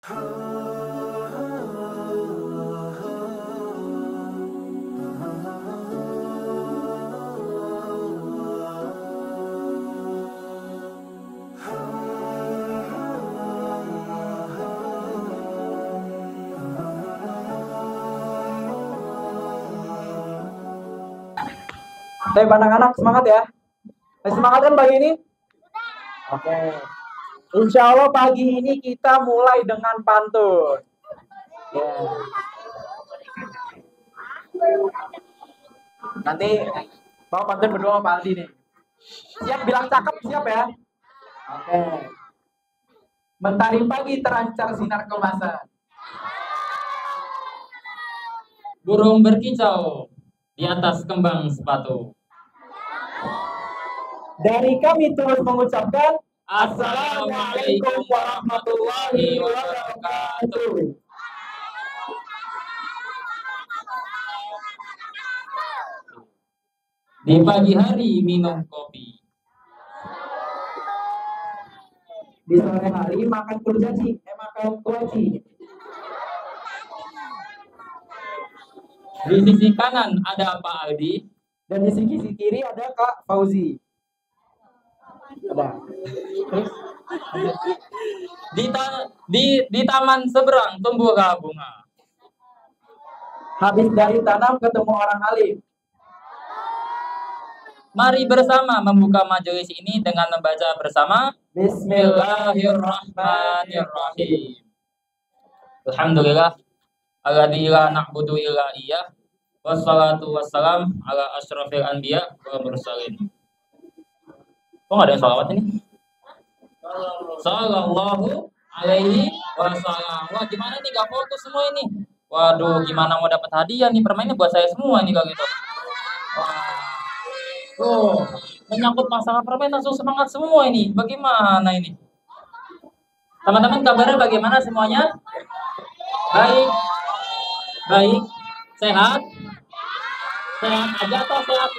Tapi anak-anak semangat ya. Semangat kan pagi ini? Oke. Insya Allah pagi ini kita mulai dengan pantun. Ya. Nanti bawa pantun berdua sama Pak Aldi nih. Siap bilang cakep, siap ya? Oke. Mentari pagi terancar sinar kemasan. Burung berkicau di atas kembang sepatu. Dari kami terus mengucapkan Assalamualaikum warahmatullahi wabarakatuh. Di pagi hari minum kopi. Di sore hari makan kurcaci, makan kuaci. Di sisi kanan ada Pak Aldi. Dan di sisi kiri ada Kak Fauzi. Ada. Di taman seberang tumbuh bunga. Habis dari tanam ketemu orang alim. Mari bersama membuka majelis ini dengan membaca bersama Bismillahirrahmanirrahim. Alhamdulillah alladzi la na'budu illa iyyah wassalatu wassalam ala asyrafil anbiya wal mursalin. Kok nggak ada yang sholawat ini? Sallallahu alaihi wasallam. Wah, gimana nih, gak fokus semua ini? Waduh, gimana mau dapat hadiah nih? Permainnya buat saya semua nih kalau gitu. Wah. Tuh, menyangkut masalah permen langsung semangat semua ini. Bagaimana ini? Teman-teman, kabarnya bagaimana semuanya? Baik. Baik. Sehat? Sehat aja atau sehat?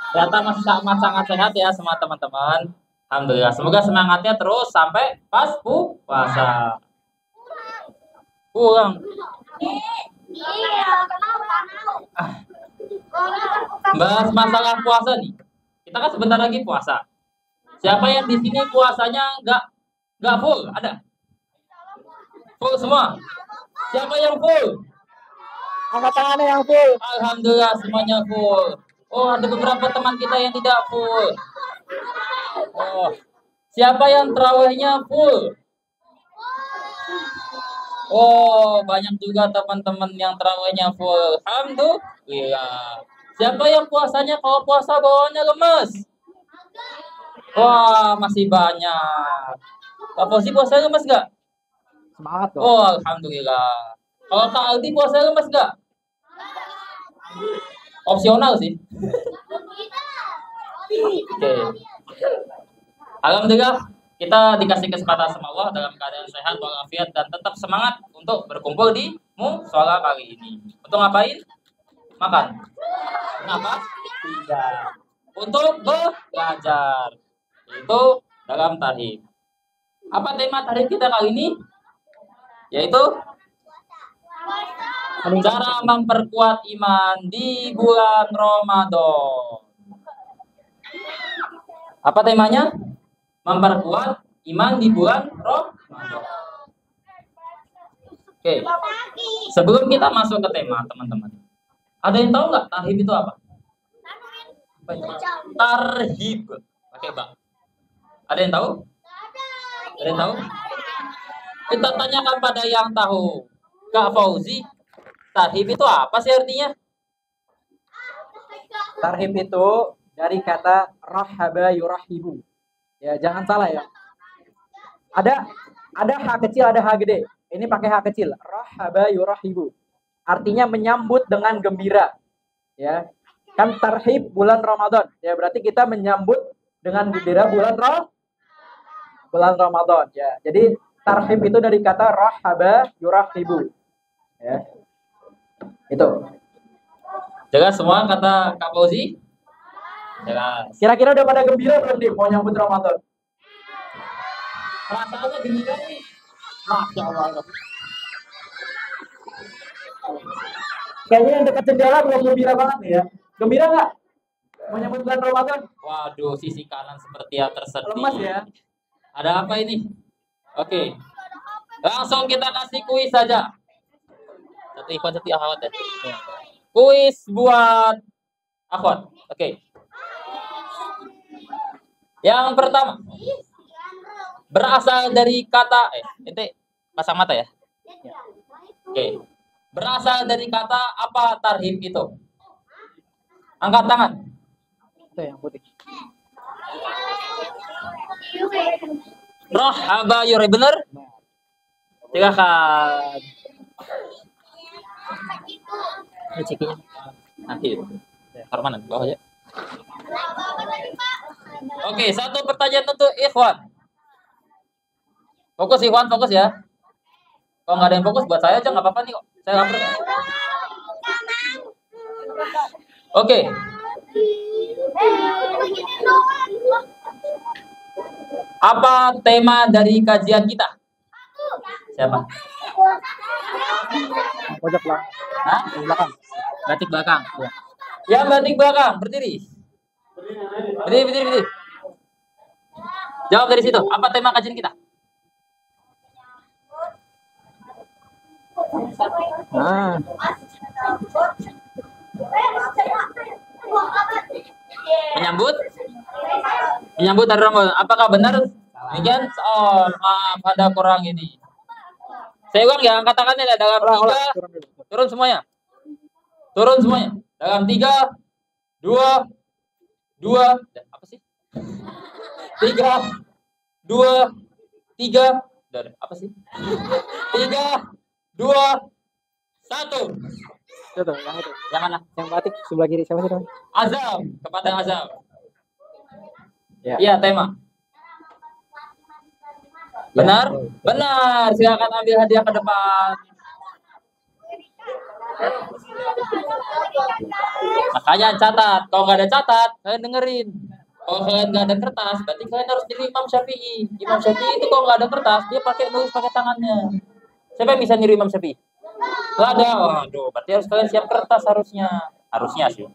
Ternyata masih sangat sehat ya semua teman-teman. Alhamdulillah. Semoga semangatnya terus sampai pas puasa. Pulang. Bahas masalah puasa nih. Kita kan sebentar lagi puasa. Siapa yang di sini puasanya nggak full? Ada? Full semua? Siapa yang full? Angkat tangannya yang full. Alhamdulillah semuanya full. Oh, ada beberapa teman kita yang tidak full. Oh, siapa yang tarawihnya full? Oh, banyak juga teman-teman yang tarawihnya full. Alhamdulillah. Siapa yang puasanya kalau puasa bawaannya lemes? Wah, masih banyak. Kak Fauzi puasa lemes nggak? Semangat dong. Oh, alhamdulillah. Kalau Kak Aldi puasa lemes nggak? Opsional sih. Oke. Alhamdulillah kita dikasih kesempatan sama Allah dalam keadaan sehat walafiat dan tetap semangat untuk berkumpul di mushola kali ini. Untuk ngapain? Makan. Kenapa? Tidak. Untuk belajar. Itu dalam tarhib. Apa tema tarhib kita kali ini? Yaitu cara memperkuat iman di bulan Ramadan. Apa temanya? Memperkuat iman di bulan Ramadan. Oke. Sebelum kita masuk ke tema, teman-teman. Ada yang tahu nggak tarhib itu apa? Tarhib. Oke, Bang. Ada yang tahu? Ada yang tahu? Kita tanyakan pada yang tahu. Kak Fauzi, tarhib itu apa sih artinya? Tarhib itu dari kata rahaba yurahibu. Ya, jangan salah ya. Ada H kecil, ada H gede. Ini pakai H kecil. Rahaba yurahibu. Artinya menyambut dengan gembira. Ya. Kan tarhib bulan Ramadan. Ya, berarti kita menyambut dengan gembira bulan Ramadan, ya. Jadi tarhib itu dari kata rahaba yurahibu. Ya. Itu. Jelas semua kata Kak Fauzi? Jelas. Kira-kira udah pada gembira belum nih mau nyambut Ramadan? Perasaannya gembira nih. Masya Allah. Kayaknya yang dekat jendela belum gembira banget nih ya. Gembira nggak? Menyambut bulan Ramadan? Waduh, sisi kanan seperti yang tersedih. Lemas ya? Ada apa ini? Oke. Langsung kita kasih kuis saja. Satu ikhwan, satu akhwat ya. Kuis buat akhwat. Oke. Yang pertama. Berasal dari kata ente pasang mata ya. Oke. Berasal dari kata apa tarhib itu? Angkat tangan. Itu yang putih. Rohaba yuri, bener? Silakan. Ini cekinya. Nanti. Mana? Bawah aja. Oke, satu pertanyaan untuk Ikhwan. Fokus Ikhwan, fokus ya. Kalau nggak ada yang fokus buat saya aja nggak apa-apa nih kok. Saya upload. Oke. Apa tema dari kajian kita? Siapa? Pojok lah. Hah? Belakang. Batik belakang. Ya. Yang batik belakang, berdiri. Berdiri. Jawab dari situ. Apa tema kajian kita? Nah. Menyambut hari Ramadan. Apakah benar? Demikian? Oh, maaf ada kurang ini. Saya ulang ya, angkat tangannya ya, dalam 3. Turun semuanya. Dalam 3, 2, apa sih? 3, 2, 3. Apa sih? 3, 2, 1. Itu, yang itu. Yang mana? Yang batik sebelah kiri siapa sih namanya? Azam, kepada Azam. Ya. Iya, tema. Benar? Benar. Silakan ambil hadiah ke depan. Makanya catat. Kalau nggak ada catat, kalian dengerin. Kalau kalian nggak ada kertas, berarti kalian harus jadi Imam Syafi'i. Imam Syafi'i itu kalau nggak ada kertas, dia nulis pakai tangannya. Siapa yang bisa niru Imam Syafi'i? Nggak ada. Waduh, berarti harus kalian siap kertas harusnya. Harusnya sih.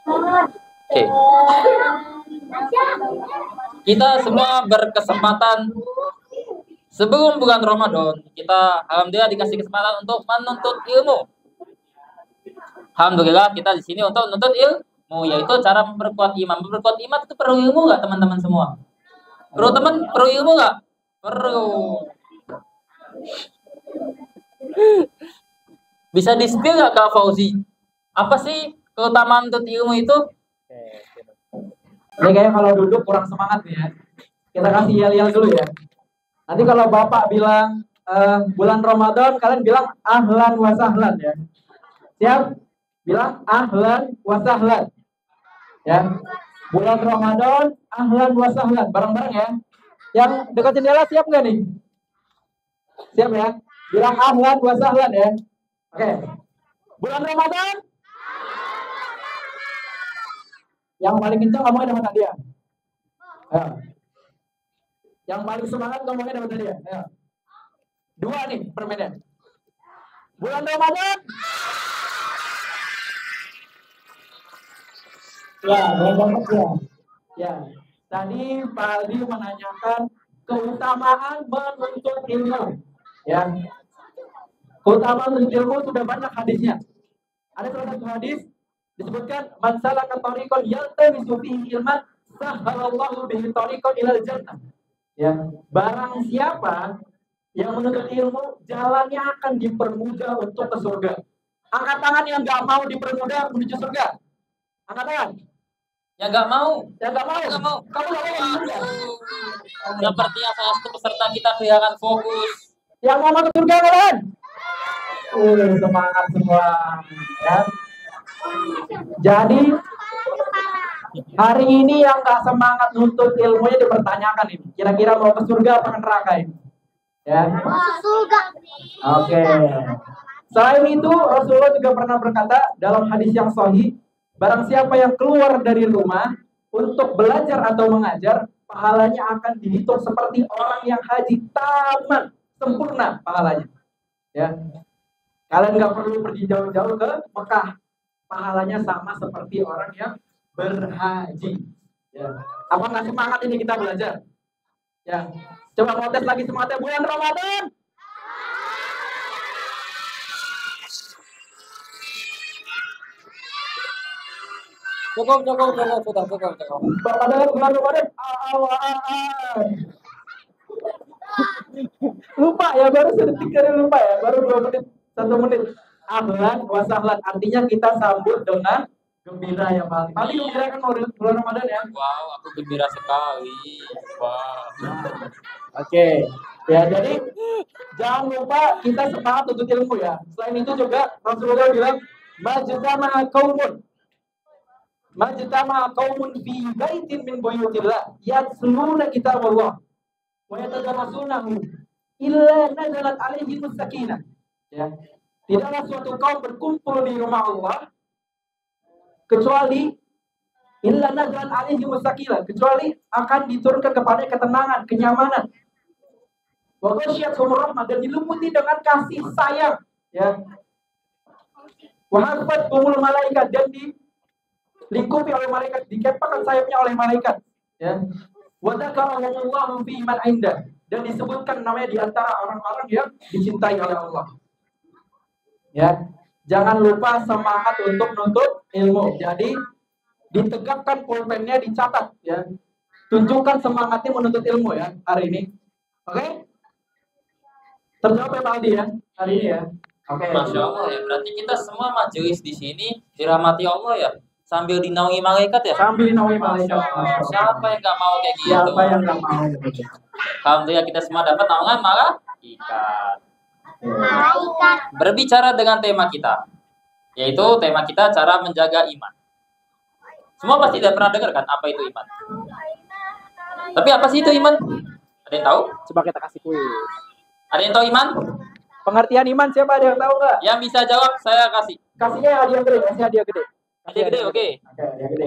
Oke. Kita semua berkesempatan sebelum bulan Ramadan, kita alhamdulillah dikasih kesempatan untuk menuntut ilmu. Alhamdulillah kita di sini untuk menuntut ilmu, yaitu cara memperkuat iman. Memperkuat iman itu perlu ilmu nggak teman-teman semua? Perlu ilmu nggak? Perlu. Bisa di-spill nggak Kak Fauzi? Apa sih keutamaan menuntut ilmu itu? Ini kayaknya kalau duduk kurang semangat nih ya. Kita kasih yel-yel dulu ya. Nanti kalau Bapak bilang bulan Ramadan, kalian bilang ahlan wa sahlan ya. Siap? Bilang ahlan wa sahlan. Ya. Bulan Ramadan, ahlan wa sahlan. Bareng-bareng ya. Yang dekat jendela siap nggak nih? Siap ya? Bilang ahlan wa sahlan ya. Oke. Bulan Ramadan. Yang paling kencang ngomongnya dapat hadiah. Ayo. Yang paling semangat ngomongnya dapat hadiah. Ayo. 2 nih permennya. Bulan Ramadan. Ya, banget ya. Ya. Tadi Pak Aldi menanyakan keutamaan menuntut ilmu. Ya. Keutamaan menuntut ilmu sudah banyak hadisnya. Ada salah satu hadis disebutkan man salaka tariqan yaltamisu fihi ilman sahhalallahu bihi tariqan ilal jannah. Ya, barang siapa yang menuntut ilmu, jalannya akan dipermudah untuk ke surga. Angkat tangan yang enggak mau dipermudah menuju surga. Angkat tangan. Yang enggak mau. Yang enggak mau. Enggak mau. Kamu enggak mau. Seperti salah satu peserta kita kelihatan fokus. Yang mau masuk surga kalian? Semangat semua. Ya. Jadi hari ini yang nggak semangat nuntut ilmunya dipertanyakan ini. Kira-kira mau ke surga apa ke neraka ini? Ya. Surga. Oke. Selain itu Rasulullah juga pernah berkata dalam hadis yang sahih, barang siapa yang keluar dari rumah untuk belajar atau mengajar, pahalanya akan dihitung seperti orang yang haji taman, sempurna pahalanya. Ya, kalian nggak perlu pergi jauh-jauh ke Mekah, pahalanya sama seperti orang yang berhaji. Ya, apa nggak semangat ini kita belajar? Ya, coba mau tes lagi semangatnya bulan Ramadan. Cukup, sudah cukup. Padahal bulan Ramadan, lupa ya, baru sedetik kali lupa ya, baru 2 menit, 1 menit. Ahlan wa sahlan, artinya kita sambut dengan gembira ya Pak. Paling gembira kan bulan Ramadan ya. Wow, aku gembira sekali. Wow. Oke. Ya, jadi jangan lupa kita semangat untuk ilmu ya. Selain itu juga Rasulullah bilang majtama qaumun fi baitin min buyutillah yatluna kitaballah wa yatadarasunahu illa nazalat alaihim sakinah. Ya. Tidaklah suatu kaum berkumpul di rumah Allah kecuali illa nazalat alaihim sakinah, kecuali akan diturunkan kepada ketenangan, kenyamanan. Wa ghasyiyatuhum rahmah, dan diliputi dengan kasih sayang, ya. Wa hafathumul malaikat, dan dilingkupi oleh malaikat, dikepakkan sayapnya oleh malaikat, ya. Wa dzakarahumullahu fi man indah, dan disebutkan namanya di antara orang-orang yang dicintai oleh Allah. Ya, jangan lupa semangat untuk menuntut ilmu. Jadi ditegakkan pulpennya, dicatat ya. Tunjukkan semangatnya menuntut ilmu ya hari ini. Oke? Terjawab ya Pak Aldi ya hari ini ya. Oke. Masya Allah ya, berarti kita semua majelis di sini dirahmati Allah ya, sambil dinaungi malaikat ya. Sambil dinaungi malaikat. Siapa yang nggak mau kayak gitu? Siapa yang nggak mau? Alhamdulillah kita semua dapat naungan malaikat. Berbicara dengan tema kita, yaitu tema kita cara menjaga iman. Semua pasti tidak pernah dengar kan apa itu iman. Tapi apa sih itu iman? Ada yang tahu? Coba kita kasih kuis. Ada yang tahu iman? Pengertian iman siapa, ada yang tahu nggak? Yang bisa jawab saya kasih. Kasihnya hadiah gede, kasih hadiah gede. Hadiah gede, oke. Oke, hadiah gede.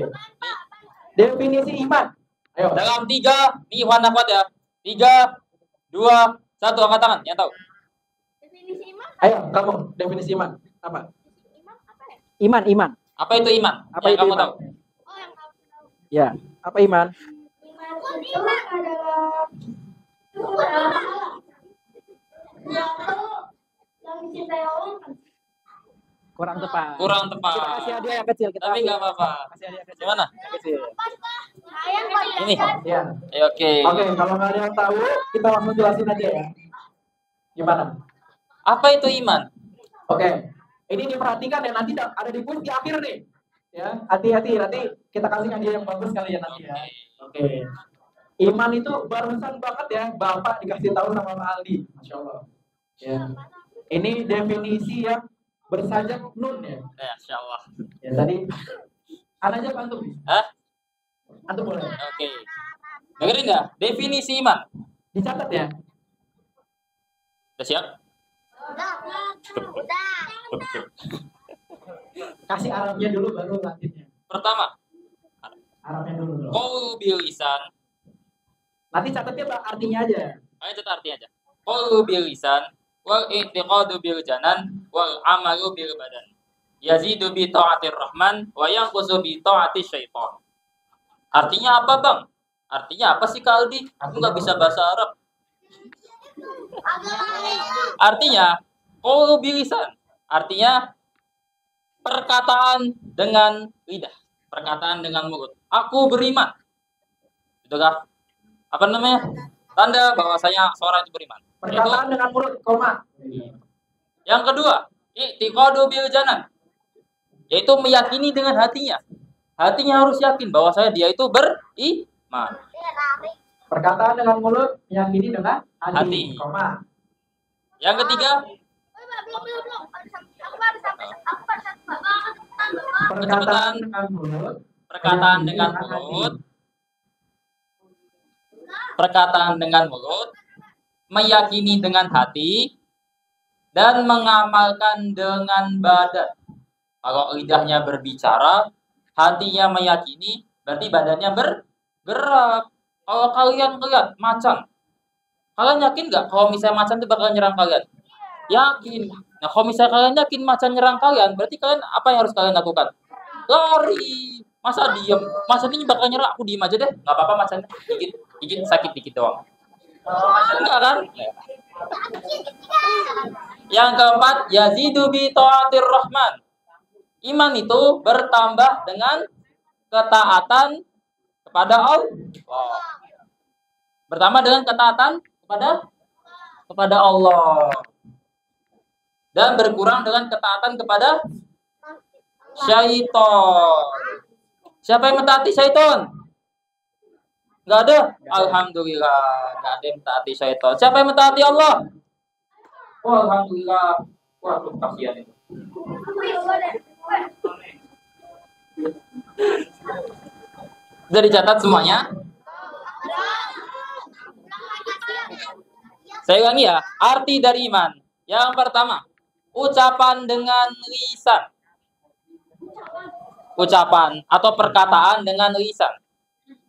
Definisi iman. Ayo. Dalam 3, nih Wan Akwat ya. 3, 2, 1, angkat tangan. Yang tahu? Definisi iman? Ayo, kamu definisi iman apa? Iman. Apa itu iman? Apa yang itu kamu iman? tahu? Oh, yang kamu tahu. Ya, apa iman? Iman adalah pahala. Yang dicintai Allah kan. Kurang tepat. Kurang tepat. Kita kasih hadiah yang kecil. Kita Tapi nggak apa-apa. Kasih hadiah yang kecil. Gimana? Yang kecil. Ini. Ya. Oke. Oke, kalau nggak ada yang tahu, kita langsung jelasin aja ya. Gimana? Apa itu iman? Oke. Ini diperhatikan ya, nanti ada di kuis di akhir nih. Ya, hati-hati, nanti kita kasih hadiah yang bagus kali ya nanti ya. Oke. Iman itu barusan banget ya, Bapak dikasih tahu sama Pak Aldi. Masya Allah. Ya. Ini definisi yang bersajak nun ya. Masya Allah. Ya tadi, aja antum. Hah? Antum boleh. Oke. Dengerin nggak? Definisi iman. Dicatat ya. Udah siap? Kasih Arabnya dulu baru Latinnya. Pertama, Arabnya dulu. qaulu bil lisan. Nanti catatnya artinya aja. Ayo catat artinya aja. Qaulu bil lisan wal i'tiqadu bil janan wal amalu bil badan. Yazidu bi ta'atir rahman wa yanqusu bi ta'ati syaitan. Artinya apa, Bang? Artinya apa sih, Kak Aldi? Aku nggak bisa bahasa Arab. Artinya qaulu bil lisan. Artinya perkataan dengan lidah, perkataan dengan mulut. Aku beriman. Itulah apa namanya? Tanda bahwasanya seorang itu beriman. Perkataan dengan mulut, koma. Yang kedua, i'tiqadu bil janan. Yaitu meyakini dengan hatinya. Hatinya harus yakin bahwasanya dia itu beriman. Perkataan dengan mulut, meyakini dengan hati. Hati. Koma. Yang ketiga, Belum. Perkataan dengan mulut. perkataan dengan mulut. Perkataan dengan mulut, meyakini dengan hati, dan mengamalkan dengan badan. Kalau lidahnya berbicara, hatinya meyakini, berarti badannya bergerak. Kalau kalian lihat macan, kalian yakin nggak kalau misalnya macan itu bakal nyerang kalian? Yakin. Nah, kalau misalnya kalian yakin macan nyerang kalian, berarti kalian apa yang harus kalian lakukan? Lari. Masa diem? Macan ini bakal nyerang, aku diem aja deh. Nggak apa-apa macan. Gigit sakit dikit doang. Enggak kan? Yang keempat, yazidu bi taatir rahman. Iman itu bertambah dengan ketaatan kepada Allah. Bertambah dengan ketaatan kepada Allah. Dan berkurang dengan ketaatan kepada syaitan. Siapa yang mentaati syaitan? Enggak ada? Alhamdulillah, enggak ada yang mentaati syaitan. Siapa yang mentaati Allah? Oh, alhamdulillah. Waduh, kasihan itu. Sudah dicatat semuanya? Saya ulangi ya, arti dari iman. Yang pertama, ucapan dengan lisan. Ucapan atau perkataan dengan lisan.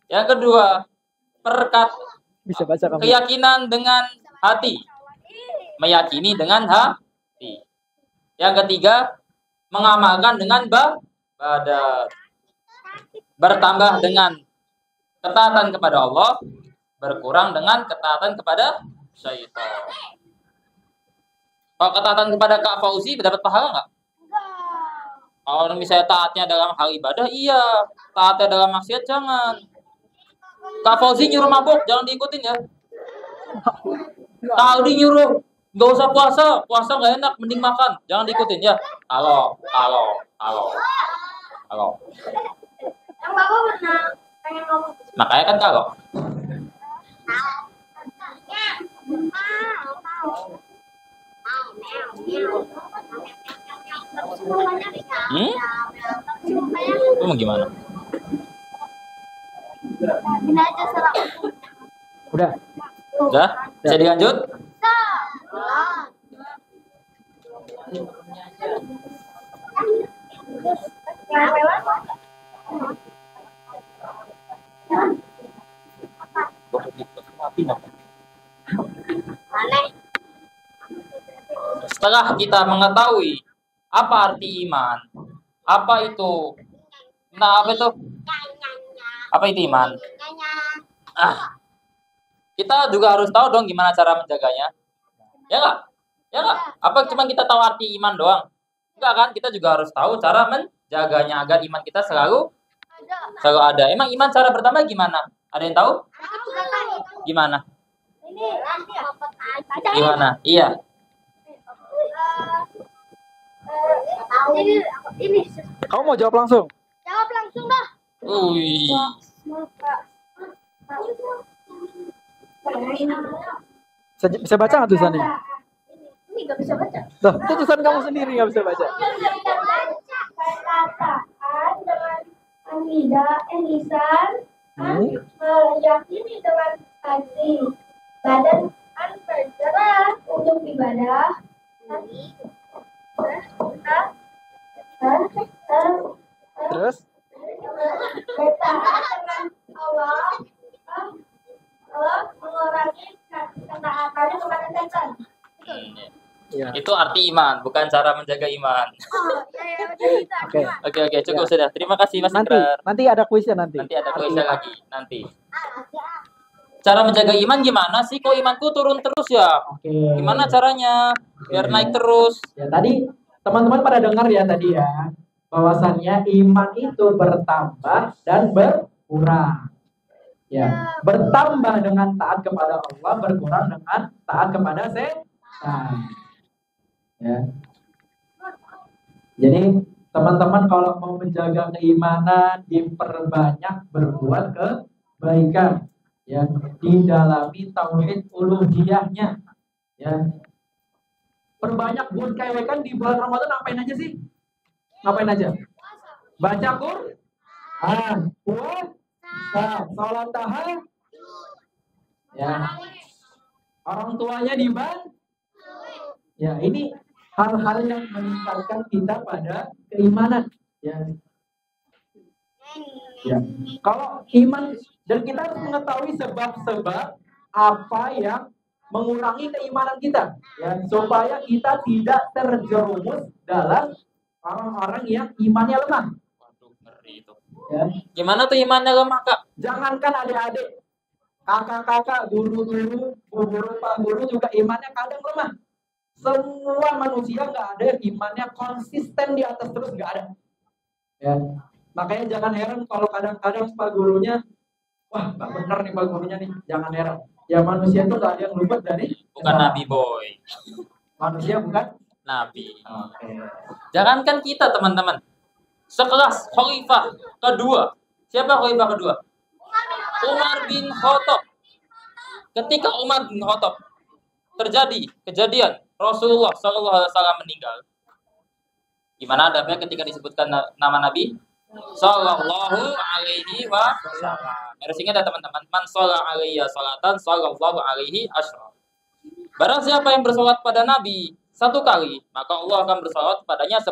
Yang kedua, Bisa baca kamu. keyakinan dengan hati. Meyakini dengan hati. Yang ketiga, mengamalkan dengan badan. Bertambah dengan ketaatan kepada Allah, berkurang dengan ketaatan kepada syaitan. Kalau ketaatan kepada Kak Fauzi dapat pahala nggak? Kalau misalnya taatnya dalam hal ibadah, iya. Taatnya dalam maksiat, jangan. Kak Fauzi nyuruh mabuk, jangan diikutin ya. Kak Aldi nyuruh, nggak usah puasa. Puasa nggak enak, mending makan. Jangan diikutin ya. Halo. Yang bapak pernah pengen ngomong. Makanya kan kalau. Itu mau gimana? Ini aja serap. Udah. Udah? Bisa dilanjut? Setelah kita mengetahui apa arti iman, apa itu, nah apa itu, apa itu iman? Kita juga harus tahu dong gimana cara menjaganya, ya nggak? Ya nggak? Apa cuma kita tahu arti iman doang? Enggak kan? Kita juga harus tahu cara menjaganya agar iman kita selalu ada. Emang iman cara pertama gimana? Ada yang tahu? Gimana? Gimana? Iya. Ini Kamu mau jawab langsung? jawab langsung dah. Wih. Bisa baca nggak tulisannya? Ini nggak bisa baca. Loh, itu tulisan kamu sendiri nggak bisa baca. Perkataan dengan lisan, meyakini dengan hati, badan bergerak untuk ibadah, Terus? bertahan dengan Allah, mengurangi ketaatannya kepada setan. Iya. Itu arti iman, bukan cara menjaga iman. Oke. Oke, cukup sudah. Terima kasih Mas Nanti Ikrar. ada kuisnya nanti. Nanti ada kuisnya lagi nanti. Cara menjaga iman gimana sih? Kok imanku turun terus ya? Oke. Gimana caranya biar naik terus? Ya tadi teman-teman pada dengar ya tadi ya, bahwasannya iman itu bertambah dan berkurang. Ya, bertambah dengan taat kepada Allah, berkurang dengan taat kepada setan. Ya. Jadi teman-teman kalau mau menjaga keimanan, diperbanyak berbuat kebaikan, ya, didalami tauhid uluhiyahnya, ya. Perbanyak buat kebaikan di bulan Ramadan, ngapain aja sih? Ngapain aja? Baca Quran, puasa, sholat tahajud, ya. Orang tuanya dibantu. Ya, ini hal-hal yang meningkatkan kita pada keimanan, ya. Ya. Kalau iman, dan kita harus mengetahui sebab-sebab apa yang mengurangi keimanan kita, ya, supaya kita tidak terjerumus dalam orang-orang yang imannya lemah. Waduh, ngeri itu. Ya. Gimana tuh imannya lemah, Kak? Jangankan adik-adik, kakak-kakak, guru-guru, guru, pak guru juga imannya kadang lemah. Semua manusia nggak ada yang imannya konsisten di atas terus, nggak ada. Ya. Makanya jangan heran kalau kadang-kadang pak gurunya, wah nggak benar nih pak gurunya nih, jangan heran. Ya manusia itu nggak ada yang luput dari Bukan nabi, boy. manusia, bukan Nabi. Oke. Jangankan kita, teman-teman. Sekelas khalifah kedua. Siapa khalifah kedua? Umar bin Khattab. Ketika Umar bin Khattab terjadi kejadian Rasulullah SAW meninggal. Gimana adabnya ketika disebutkan nama Nabi? Sallallahu alaihi wasallam. Harus ingat ya teman-teman, man shalla alaihi salatan sallallahu alaihi asyra. Barang siapa yang bersolat pada Nabi 1 kali, maka Allah akan bersolat padanya 10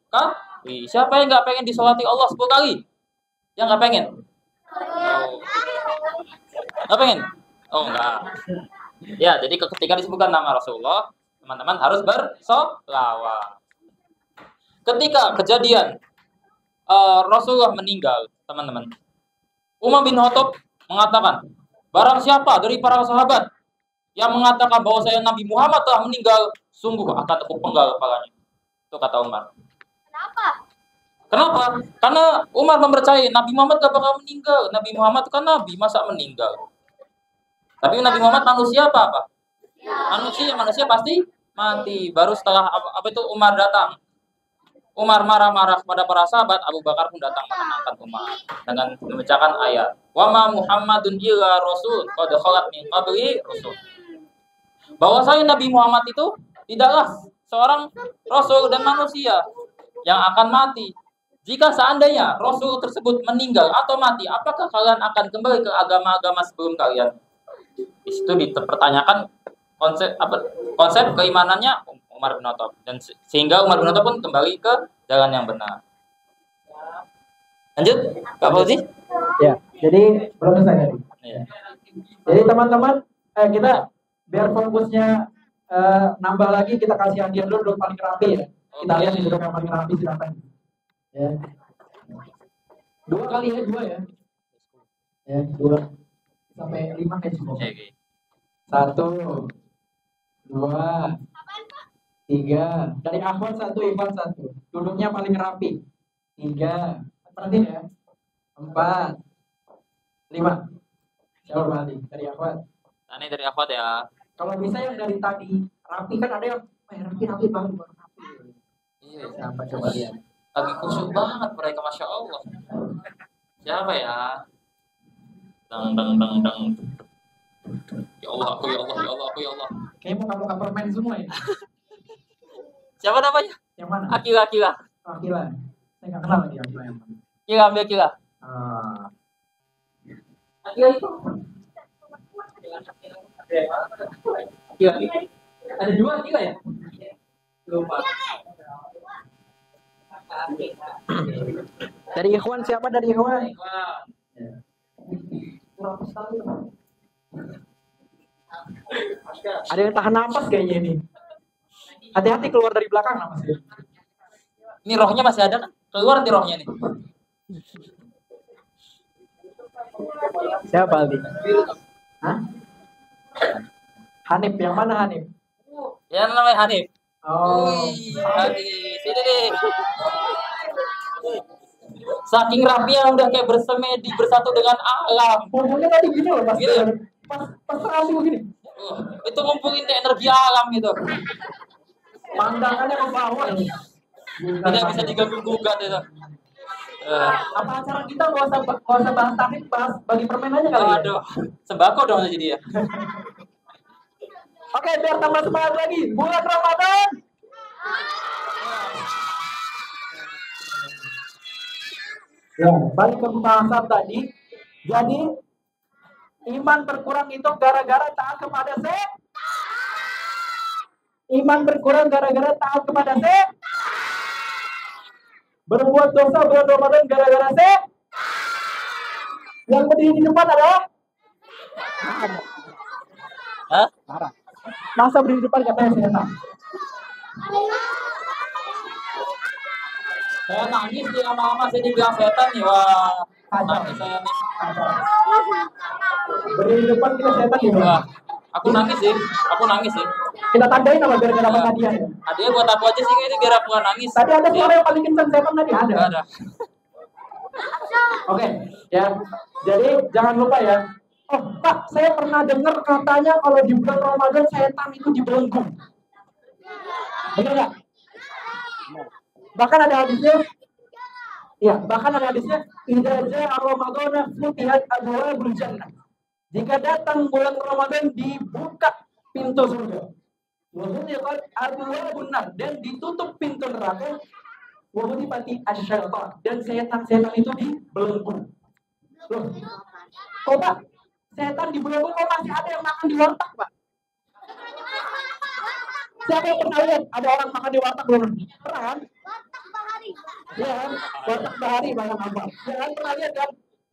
kali. Siapa yang nggak pengen disolati Allah 10 kali? Yang nggak pengen? Oh. Nggak pengen? Oh enggak. Ya, jadi ketika disebutkan nama Rasulullah, teman-teman harus bersolawat. Ketika kejadian Rasulullah meninggal, teman-teman, Umar bin Khattab mengatakan, barang siapa dari para sahabat yang mengatakan bahwa saya Nabi Muhammad telah meninggal, sungguh akan aku penggal kepalanya. Itu kata Umar. Kenapa? Karena Umar mempercayai Nabi Muhammad gak bakal meninggal. Nabi Muhammad itu kan Nabi, masa meninggal? Tapi Nabi Muhammad manusia apa? Manusia pasti mati. Baru setelah apa itu Umar datang. Umar marah-marah kepada para sahabat, Abu Bakar pun datang menenangkan Umar dengan membacakan ayat, "Wa ma Muhammadun illa rasul qad khalat min qabli rusul." Bahwa saya Nabi Muhammad itu tidaklah seorang rasul dan manusia yang akan mati. Jika seandainya rasul tersebut meninggal atau mati, apakah kalian akan kembali ke agama-agama sebelum kalian? Di situ dipertanyakan konsep keimanannya Umar bin Khattab, dan sehingga Umar bin Khattab pun kembali ke jalan yang benar. Lanjut, Kak Fauzi? Ya, jadi belum selesai tadi. Ya. Jadi teman-teman, kita biar fokusnya nambah lagi, kita kasih hadiah dulu paling rapi ya. Kita lihat di duduk yang paling rapi silakan. Ya. 2 kali ya, 2 ya. Ya, 2 sampai 5 kayak cukup. Oke. 1, 2, 3. Dari Ahmad 1, Ivan 1. Duduknya paling rapi. 3. Perhatiin ya. 4, 5. Saya hormati dari Ahmad. Ini dari Akhwat ya. Kalau bisa yang dari tadi rapi, kan ada yang rapi banget baru rapi. Iya, Siapa coba lihat. lagi khusyuk banget mereka, masya Allah. Siapa ya? Dang. Ya Allah, aku ya Allah. Kayaknya muka-muka permen semua ya. Siapa namanya? Yang mana? Akila. Akila. Saya nggak kenal lagi Akila yang mana. Akila. Ah. Akila itu. Akila. Ada 2 Akila ya? Lupa. Dari Ikhwan siapa dari Ikhwan? Ada yang tahan napas kayaknya ini. Hati-hati keluar dari belakang napas. Ini rohnya masih ada kan? Keluar nanti rohnya nih. Siapa Aldi? Hah? Hanif, yang mana Hanif? Yang namanya Hanif. Oh. Hanif. Sini deh. Saking rapinya udah kayak bersemedi bersatu dengan alam. Ngomongnya tadi gini loh, Gitu. pas rapi begini. Itu ngumpulin energi alam gitu. Pandangannya ke bawah ini. Tidak bisa diganggu-gugat itu. Apa acara kita gak usah bahas taktik, bahas bagi permen aja kali ya? Aduh, sembako dong jadi ya. Oke, biar tambah semangat lagi. Bulan Ramadan. Ya, balik ke pembahasan tadi. Jadi, iman berkurang itu gara-gara taat kepada Iman berkurang gara-gara taat kepada Berbuat dosa bulan Ramadan gara-gara Yang berdiri di depan adalah Hah? marah. Masa berdiri di depan katanya setan? Saya nangis nih lama-lama saya dibilang setan nih. Wah, nangis saya nih. Berdiri di depan kita setan nih. Wah, aku nangis sih. Aku nangis sih. Kita tandain apa biar kita dapat hadiah ya? Hadiah buat aku aja sih ini biar aku nggak nangis. Tadi ada suara yang paling kencang setan tadi ada. Nggak ada. Oke, ya. Jadi jangan lupa ya. Oh, Pak, saya pernah dengar katanya kalau di bulan Ramadan setan itu dibelenggu. Benar nggak? Bahkan ada hadisnya. Ya, bahkan ada hadisnya. Idza jaa Ramadan futihat abwaabul jannah. Jika datang bulan Ramadan dibuka pintu surga. Wa ghulqat abwaabun nar dan ditutup pintu neraka. Wa hudifati asyaitan dan setan-setan itu dibelenggu. Loh, kok Pak? Setan dibelenggu kok masih ada yang makan di warteg, Pak? Siapa yang pernah lihat ada orang makan di warteg belum? Pernah kan? Iya kan? Warteg bahari banyak apa? Ya kan pernah lihat kan?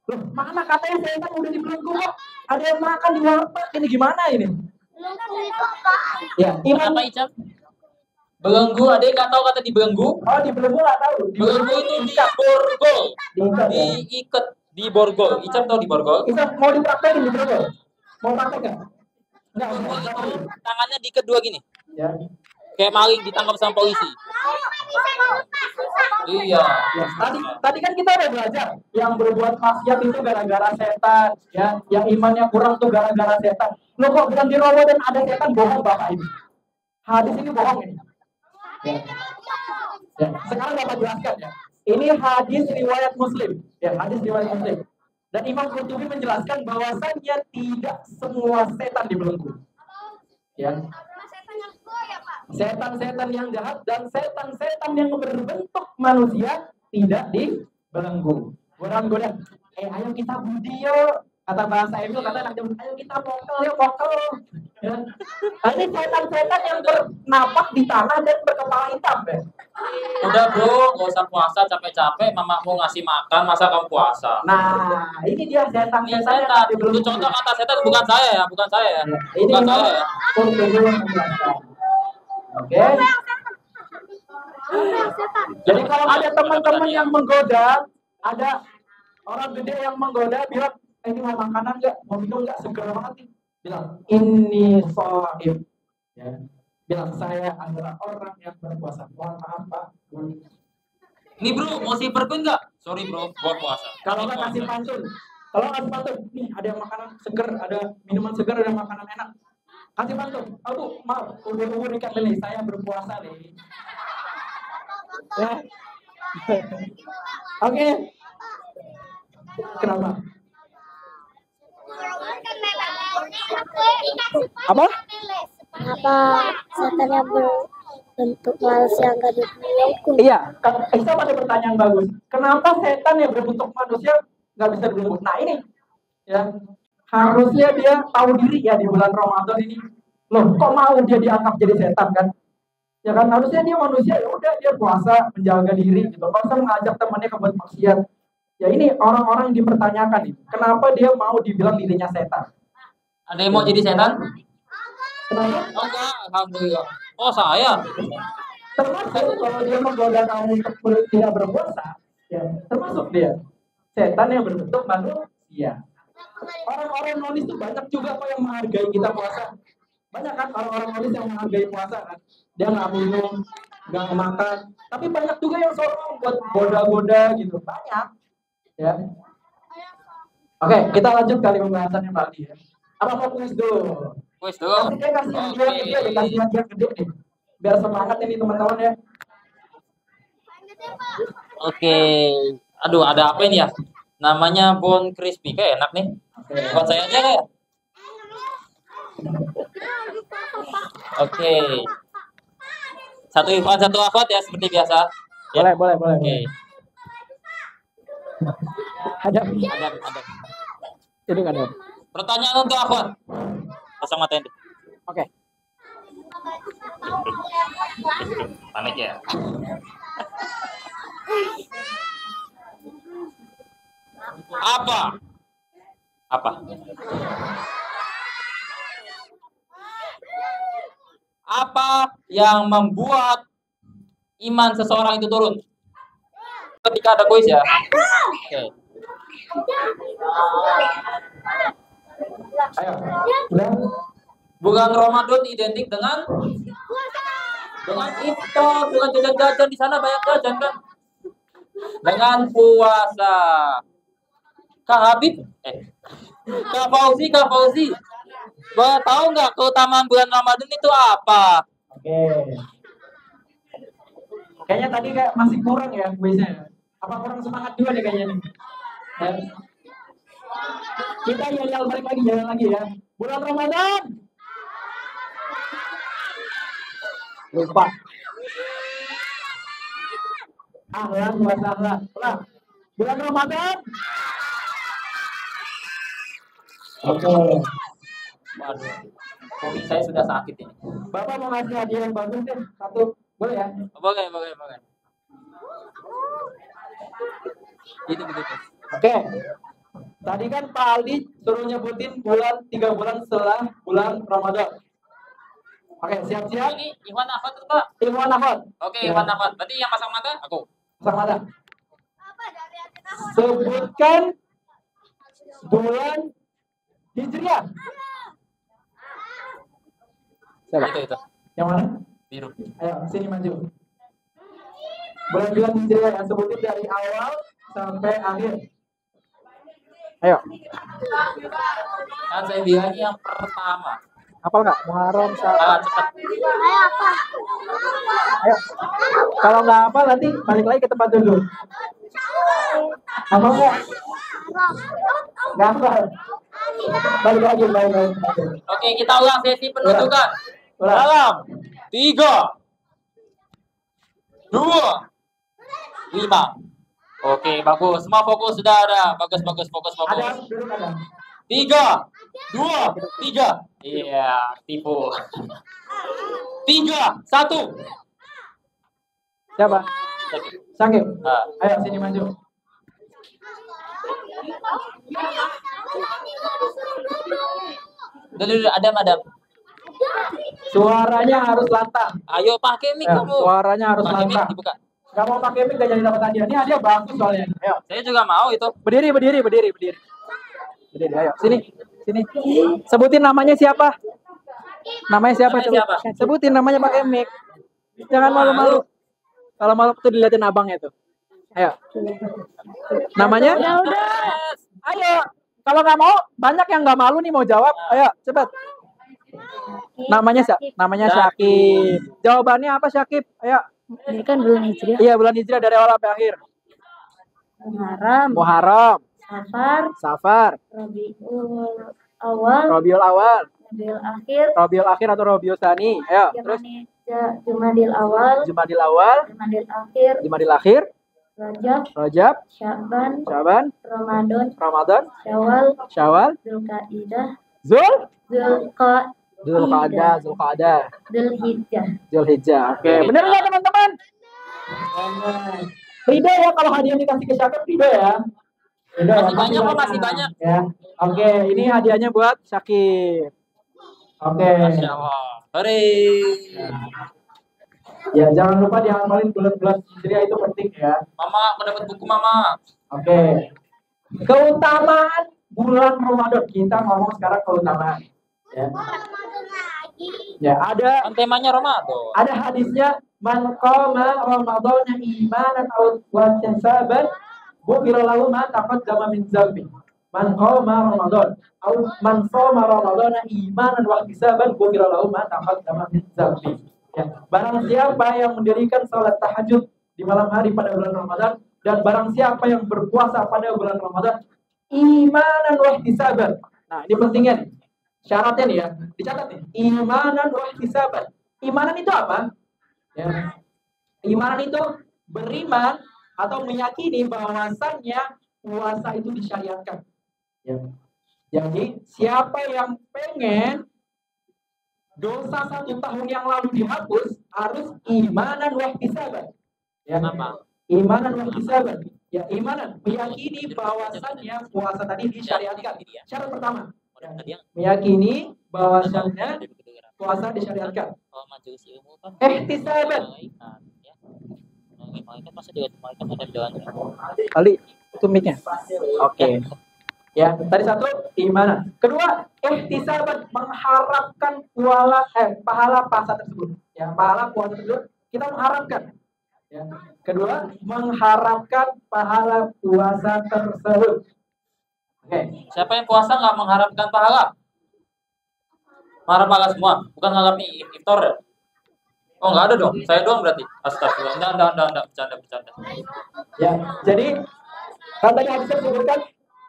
Loh, mana katanya setan udah dibelenggu kok? Ada yang makan di warteg, ini gimana ini? Ya, iman. Apa Icam? Belenggu, ada yang nggak tahu kata dibelenggu? Oh, dibelenggu nggak tahu. Belenggu itu di borgol. Diikat, ya. Diikat di borgol. Icam tahu di borgol? Bisa mau dipraktekin di belenggu? Mau praktek nggak? Nggak, Borgol nggak. itu tangannya diikat dua gini. Ya. Kayak maling ditangkap sama polisi. Iya. Ya, tadi kan kita udah belajar yang berbuat maksiat itu gara-gara setan, ya, yang imannya kurang tuh gara-gara setan. Lo kok bukan di Ramadan ada setan, bohong Bapak ini. Hadis ini bohong ini. Ya. Ya. Sekarang Bapak jelaskan ya. Ini hadis riwayat Muslim, ya, hadis riwayat Muslim. Dan Imam Qurtubi menjelaskan bahwasannya tidak semua setan dibelenggu. Ya. Setan-setan yang jahat dan setan-setan yang berbentuk manusia tidak dibelenggu. Goda-goda, ayo kita budi yuk. Kata bahasa itu kata anak zaman, ayo kita mokel yuk, mokel. Ya. Nah, ini setan-setan yang bernapak di tanah dan berkepala hitam, ya. Udah bro, gak usah puasa capek-capek. Mama mau ngasih makan, masa kamu puasa? Nah, ini dia Ini setan-setan yang setan. Itu dibelenggu. contoh kata setan bukan saya ya, bukan saya ya. Ini Bukan saya ya. Qurtubi menjelaskan. Oke. Jadi kalau ada teman-teman yang menggoda, ada orang gede yang menggoda bilang, ini mau makanan nggak, mau minum nggak, seger banget nih. Bilang, ini shaim. Ya. Bilang saya adalah orang yang berpuasa. Mohon maaf Pak. Nih bro, mau si perkun nggak? Sorry bro, gua puasa. Kalau nggak kasih pantun, kalau kasih pantun, nih ada yang makanan seger, ada minuman seger, ada makanan enak. Kasih pantun, aduh maaf, umur ikan lele, saya berpuasa nih. Ya. Oke. Kenapa? Apa? Kenapa setan yang berbentuk manusia nggak dibelenggu? Iya, kita ada pertanyaan bagus. Kenapa setan yang berbentuk manusia nggak bisa dibelenggu? Nah ini, ya harusnya dia tahu diri ya di bulan Ramadan ini. Loh, kok mau dia dianggap jadi setan kan? Ya kan harusnya dia manusia, ya udah dia puasa menjaga diri gitu. Nggak usah mengajak temannya ke buat maksiat. Ya ini orang-orang dipertanyakan nih, kenapa dia mau dibilang dirinya setan? Ada yang mau jadi setan? Kenapa? Oh enggak, alhamdulillah. Oh saya. Termasuk kalau dia menggoda kamu untuk tidak berpuasa, ya termasuk dia setan yang berbentuk manusia. Orang-orang nonis itu banyak juga kok yang menghargai kita puasa. Banyak kan orang-orang nonis yang menghargai puasa kan. Dia nggak minum, nggak makan. Tapi banyak juga yang sorong buat goda-goda gitu. Banyak. Ya. Oke, kita lanjut kali pembahasannya Pak ya. Apa mau kuis dulu? Wes dulu. Kasih hadiah gede deh, kasih hadiah gede deh. Biar semangat ini teman-teman ya. Oke. Aduh, ada apa ini ya? Namanya Bon Crispy, kayak enak nih. Buat saya aja kayak. Oke. Satu Ivan, satu akhwat ya seperti biasa. Ya. Boleh. Oke. Ada. Ada. Ini kan ada. Pertanyaan untuk akhwat. Pasang mata ini. Oke. Panik ya. Apa Apa? Apa yang membuat iman seseorang itu turun? Ketika ada kuis ya. Oke. Ayo. Udah. Bulan Ramadan identik dengan iftar, dengan jajan-jajan di sana banyak jajan kan? Dengan puasa. Kak Habib, Kak Fauzi, tahu nggak keutamaan bulan Ramadan itu apa? Oke. Kayaknya tadi kayak masih kurang ya kuisnya. Apa kurang semangat juga nih kayaknya nih? Ya. Kita yel balik lagi, jalan lagi ya. Bulan Ramadan. Lupa. Ahlan wa sahlan. Ulang. Bulan Ramadan. Oke. Waduh, kopi saya sudah sakit ini. Bapak mau ngasih hadiah yang bagus deh. Satu. Boleh ya? Boleh. Itu begitu. Oke. Tadi kan Pak Aldi suruh nyebutin 3 bulan setelah bulan Ramadan. Oke, siap-siap. Ini Iwan Afat tuh, Pak. Iwan Ahmad. Oke, Iwan Afat. Berarti yang pasang mata aku. Pasang mata. Sebutkan bulan Hijriah. Siapa? Itu. Yang mana? Biru. Ayo, sini maju. Bulan-bulan Hijriah ya, sebutin dari awal sampai akhir. Ayo. Kan saya bilang yang pertama. Hafal nggak? Muharram, Syawal. Cepat. Ayo apa? Ayo. Kalau nggak hafal nanti balik lagi ke tempat dulu. Hafal nggak? Nggak hafal. Balik lagi. Oke, kita ulang sesi penunjukan. Ulang. Dalam 3, 2, 5. Oke, bagus. Semua fokus sudah ada. Bagus. Fokus. Ada, duduk ada. 3, 2, 3. Iya, tipu. 3, 1. Siapa? Sakit. Nah, Ayo sini maju. dulu ada madam. Suaranya harus lantang. Ayo pakai mic Ya, kamu. suaranya harus Pakai mic lantang. dibuka. Gak mau pakai mic gak jadi dapat hadiah. Ini hadiah bagus soalnya. Ayo. Saya juga mau itu. Berdiri. Ayo, sini. Sebutin namanya siapa? Namanya siapa? Namanya Coba. siapa? Sebutin namanya pakai mic. Jangan malu-malu. Kalau malu tuh diliatin abangnya tuh. Ayo. Namanya? Ya udah. Ayo. Kalau nggak mau, banyak yang nggak malu nih mau jawab. Ayo, cepat. Namanya Syakib. Jawabannya apa Syakib? Ayo. Ini kan bulan Hijriah. Iya, bulan Hijriah dari awal sampai akhir. Muharram, Safar, Rabiul Awal, Rabiul Awal, Rabiul Akhir, atau Rabiul Tsani. Ayo, terus Jumadil Awal, Jumadil Awal, Jumadil Akhir, Rajab, Sya'ban, Ramadan, Syawal, Dzulqa'dah, Zulhijjah. Oke, benar nggak teman-teman? Ridho ya kalau hadiah dikasih ke Syakib, ridho ya. Masih banyak. Ya. Oke, ini hadiahnya buat Syakib. Oke. Masya Allah. Hore. Ya, jangan lupa dihafalin bulan-bulan Hijriah itu penting ya. Mama, aku dapat buku Mama. Oke. Keutamaan bulan Ramadan. Kita ngomong sekarang keutamaan. Ya, ada Kan temanya Ramadan. ada hadisnya man qama ramadhana imanan aw ihtisaban ghufira lahu ma taqaddama min dzambi. Man qama ramadan aw man shoma ramadhana imanan wa ihtisaban ghufira lahu ma taqaddama min dzambi. Ya, barang siapa yang mendirikan salat tahajud di malam hari pada bulan Ramadan dan barang siapa yang berpuasa pada bulan Ramadan imanan wa ihtisaban. Nah, ini pentingnya nih. Syaratnya nih ya, dicatat nih. Imanan wa ihtisaban. Imanan itu apa? Ya. Imanan itu beriman atau meyakini bahwasannya puasa itu disyariatkan. Ya. Jadi siapa yang pengen dosa 1 tahun yang lalu dihapus harus imanan wa ihtisaban. Ya. Kenapa? Imanan wa ihtisaban. Ya, imanan meyakini bahwasannya puasa tadi disyariatkan. Syarat pertama, meyakini bahwasannya puasa disyariatkan. Ihtisaban. Ali, itu mic-nya. Oke. Ya, tadi satu imanan. Kedua, ihtisaban, mengharapkan pahala puasa tersebut. Ya, pahala puasa tersebut kita mengharapkan. Ya. Kedua, mengharapkan pahala puasa tersebut. Oke. Siapa yang puasa nggak mengharapkan pahala? Mengharap pahala semua, bukan mengharap iftar ya? Oh nggak ada dong, saya doang berarti. Astagfirullah, enggak, bercanda. Ya, jadi katanya hadisnya disebutkan,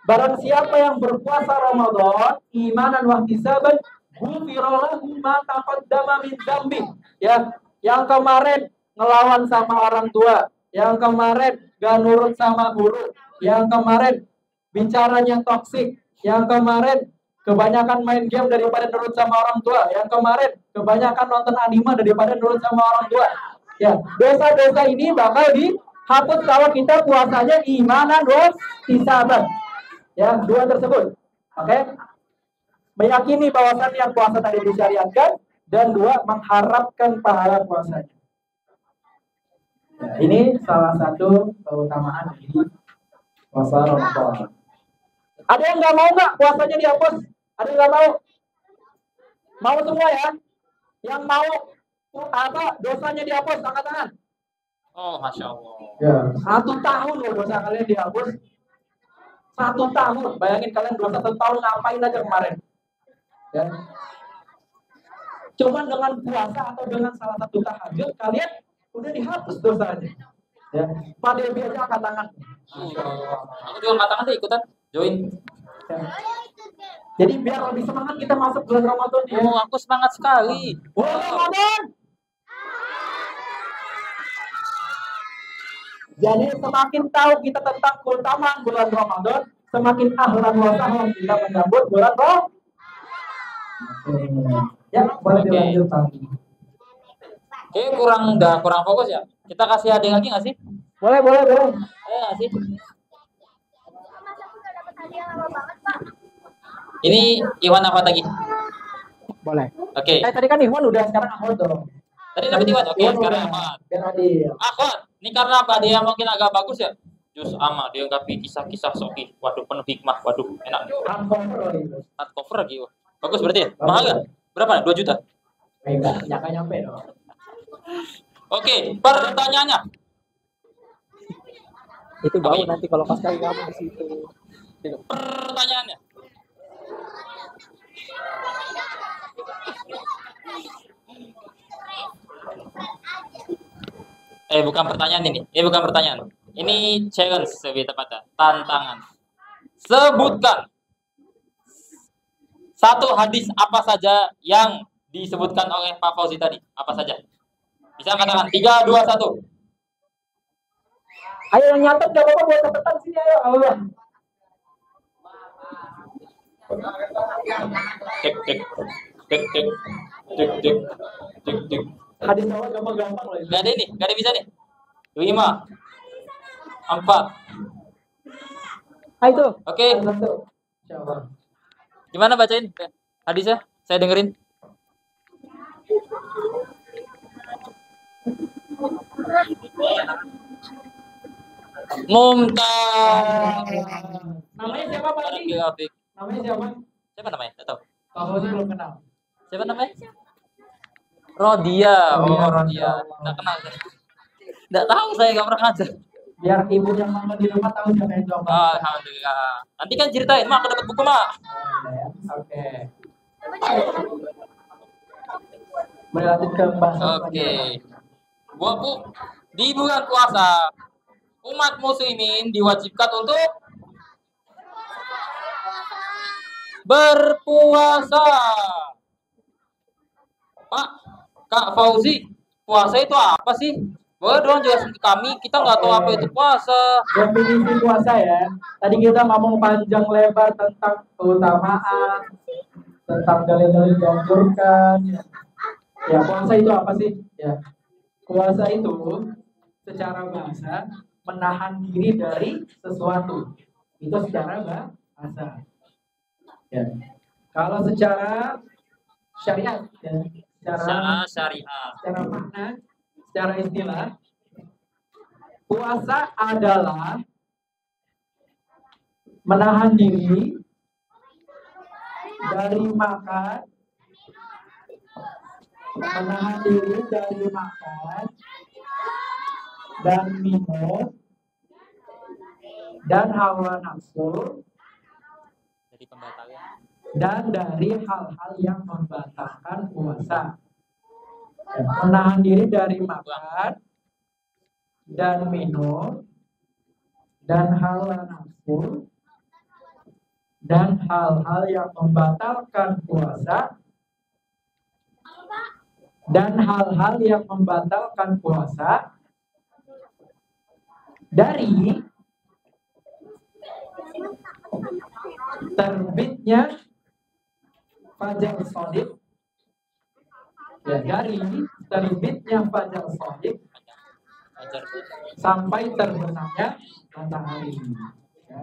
barang siapa yang berpuasa Ramadan imanan wa ihtisaban, ghufira lahu ma taqaddama min dzambi. Ya, yang kemarin ngelawan sama orang tua, yang kemarin gak nurut sama guru, yang kemarin bicaranya toksik, yang kemarin kebanyakan main game daripada nurut sama orang tua, yang kemarin kebanyakan nonton anime daripada nurut sama orang tua. Ya, dosa-dosa ini bakal dihapus kalau kita puasanya imanan wa ihtisaban. Ya, dua tersebut. Oke. Meyakini bahwasan yang puasa tadi disyariatkan, dan dua, mengharapkan pahala puasanya. Ya, ini salah satu keutamaan dari puasa Ramadan. Ada yang nggak mau nggak puasanya dihapus? Ada yang nggak mau? Mau semua ya? Yang mau dosanya dihapus, angkat tangan. Oh, masya Allah. Ya, 1 tahun loh dosa kalian dihapus. 1 tahun. Bayangin kalian dosa 1 tahun ngapain aja kemarin? Ya. Cuman dengan puasa atau dengan salah satu tahajud kalian udah dihapus dosanya. Ya. Pak Devi aja angkat tangan. Aku juga angkat tangan deh ikutan join. Ya. Jadi biar lebih semangat kita masuk bulan Ramadan ya. Oh, aku semangat sekali. Bulan Ramadan. Jadi semakin tahu kita tentang keutamaan bulan Ramadan, semakin ahlan wa sahlan kita menyambut bulan Ramadan. Ya, boleh dilanjut lagi. Oke, kurang fokus ya. Kita kasih hadiah lagi nggak sih? Boleh. Nggak sih? Ini Iwan apa lagi? Boleh. Oke. Tadi kan Iwan udah, sekarang Ahmad dong. Tadi dapat Iwan. Oke, sekarang Ahmad. Dan adil. Ahmad, ini karena Pak dia mungkin agak bagus ya. Jus Ahmad dilengkapi kisah-kisah Soki. Waduh, penuh hikmah. Waduh, enak. Hard cover lagi. Bagus berarti ya? Mahal nggak? Berapa nih? 2 juta? Enggak nyampe dong. Oke, pertanyaannya. Itu bau nanti kalau pas kali kamu di situ. Pertanyaannya. Bukan pertanyaan ini. Bukan pertanyaan. Ini challenge lebih tepatnya. Tantangan. Sebutkan 1 hadis apa saja yang disebutkan oleh Pak Fauzi tadi. Apa saja? Bisa katakan 3, 2, 1. Ayo yang nyatet gak apa-apa buat catatan sini ayo. Allah. Cek. Hadis awal gampang-gampang loh. Gak ada ini, gak ada bisa nih. 5, 4. Ayo tuh. Oke. Gimana bacain hadisnya? Saya dengerin. Mumtaz. Namanya siapa Pak Adi? Namanya siapa? Siapa namanya? Tidak tahu. Pak Fauzi belum kenal. Siapa namanya? Rodia. Oh, Rodia. Nggak kenal saya. Nggak tahu, saya nggak pernah ngajar. Biar ibu yang mama di rumah tahu siapa yang jawab. Oh, alhamdulillah. Nanti kan ceritain, Mak, aku dapat buku, Mak. Oke. Berlanjut ke bahasa. Oke. Bu, di bulan puasa umat muslimin diwajibkan untuk berpuasa. Pak, Kak Fauzi, puasa itu apa sih? Boleh dong jelasin ke kami, kita nggak tahu apa itu puasa. Definisi puasa ya. Tadi kita ngomong panjang lebar tentang keutamaan, tentang dalil-dalil dianjurkan. Ya, puasa itu apa sih? Ya, puasa itu secara bahasa menahan diri dari sesuatu. Itu secara bahasa. Ya. Kalau secara syariat, ya, Secara syariat. secara makna, secara istilah, puasa adalah menahan diri dari makan, dan minum dan hawa nafsu Jadi pembatalan. dan dari hal-hal yang membatalkan puasa. Ya, menahan diri dari makan dan minum dan hawa nafsu dan hal-hal yang membatalkan puasa dari terbitnya fajar shadiq, ya, dari terbitnya fajar shadiq Ajar. sampai terbenamnya matahari. Ya.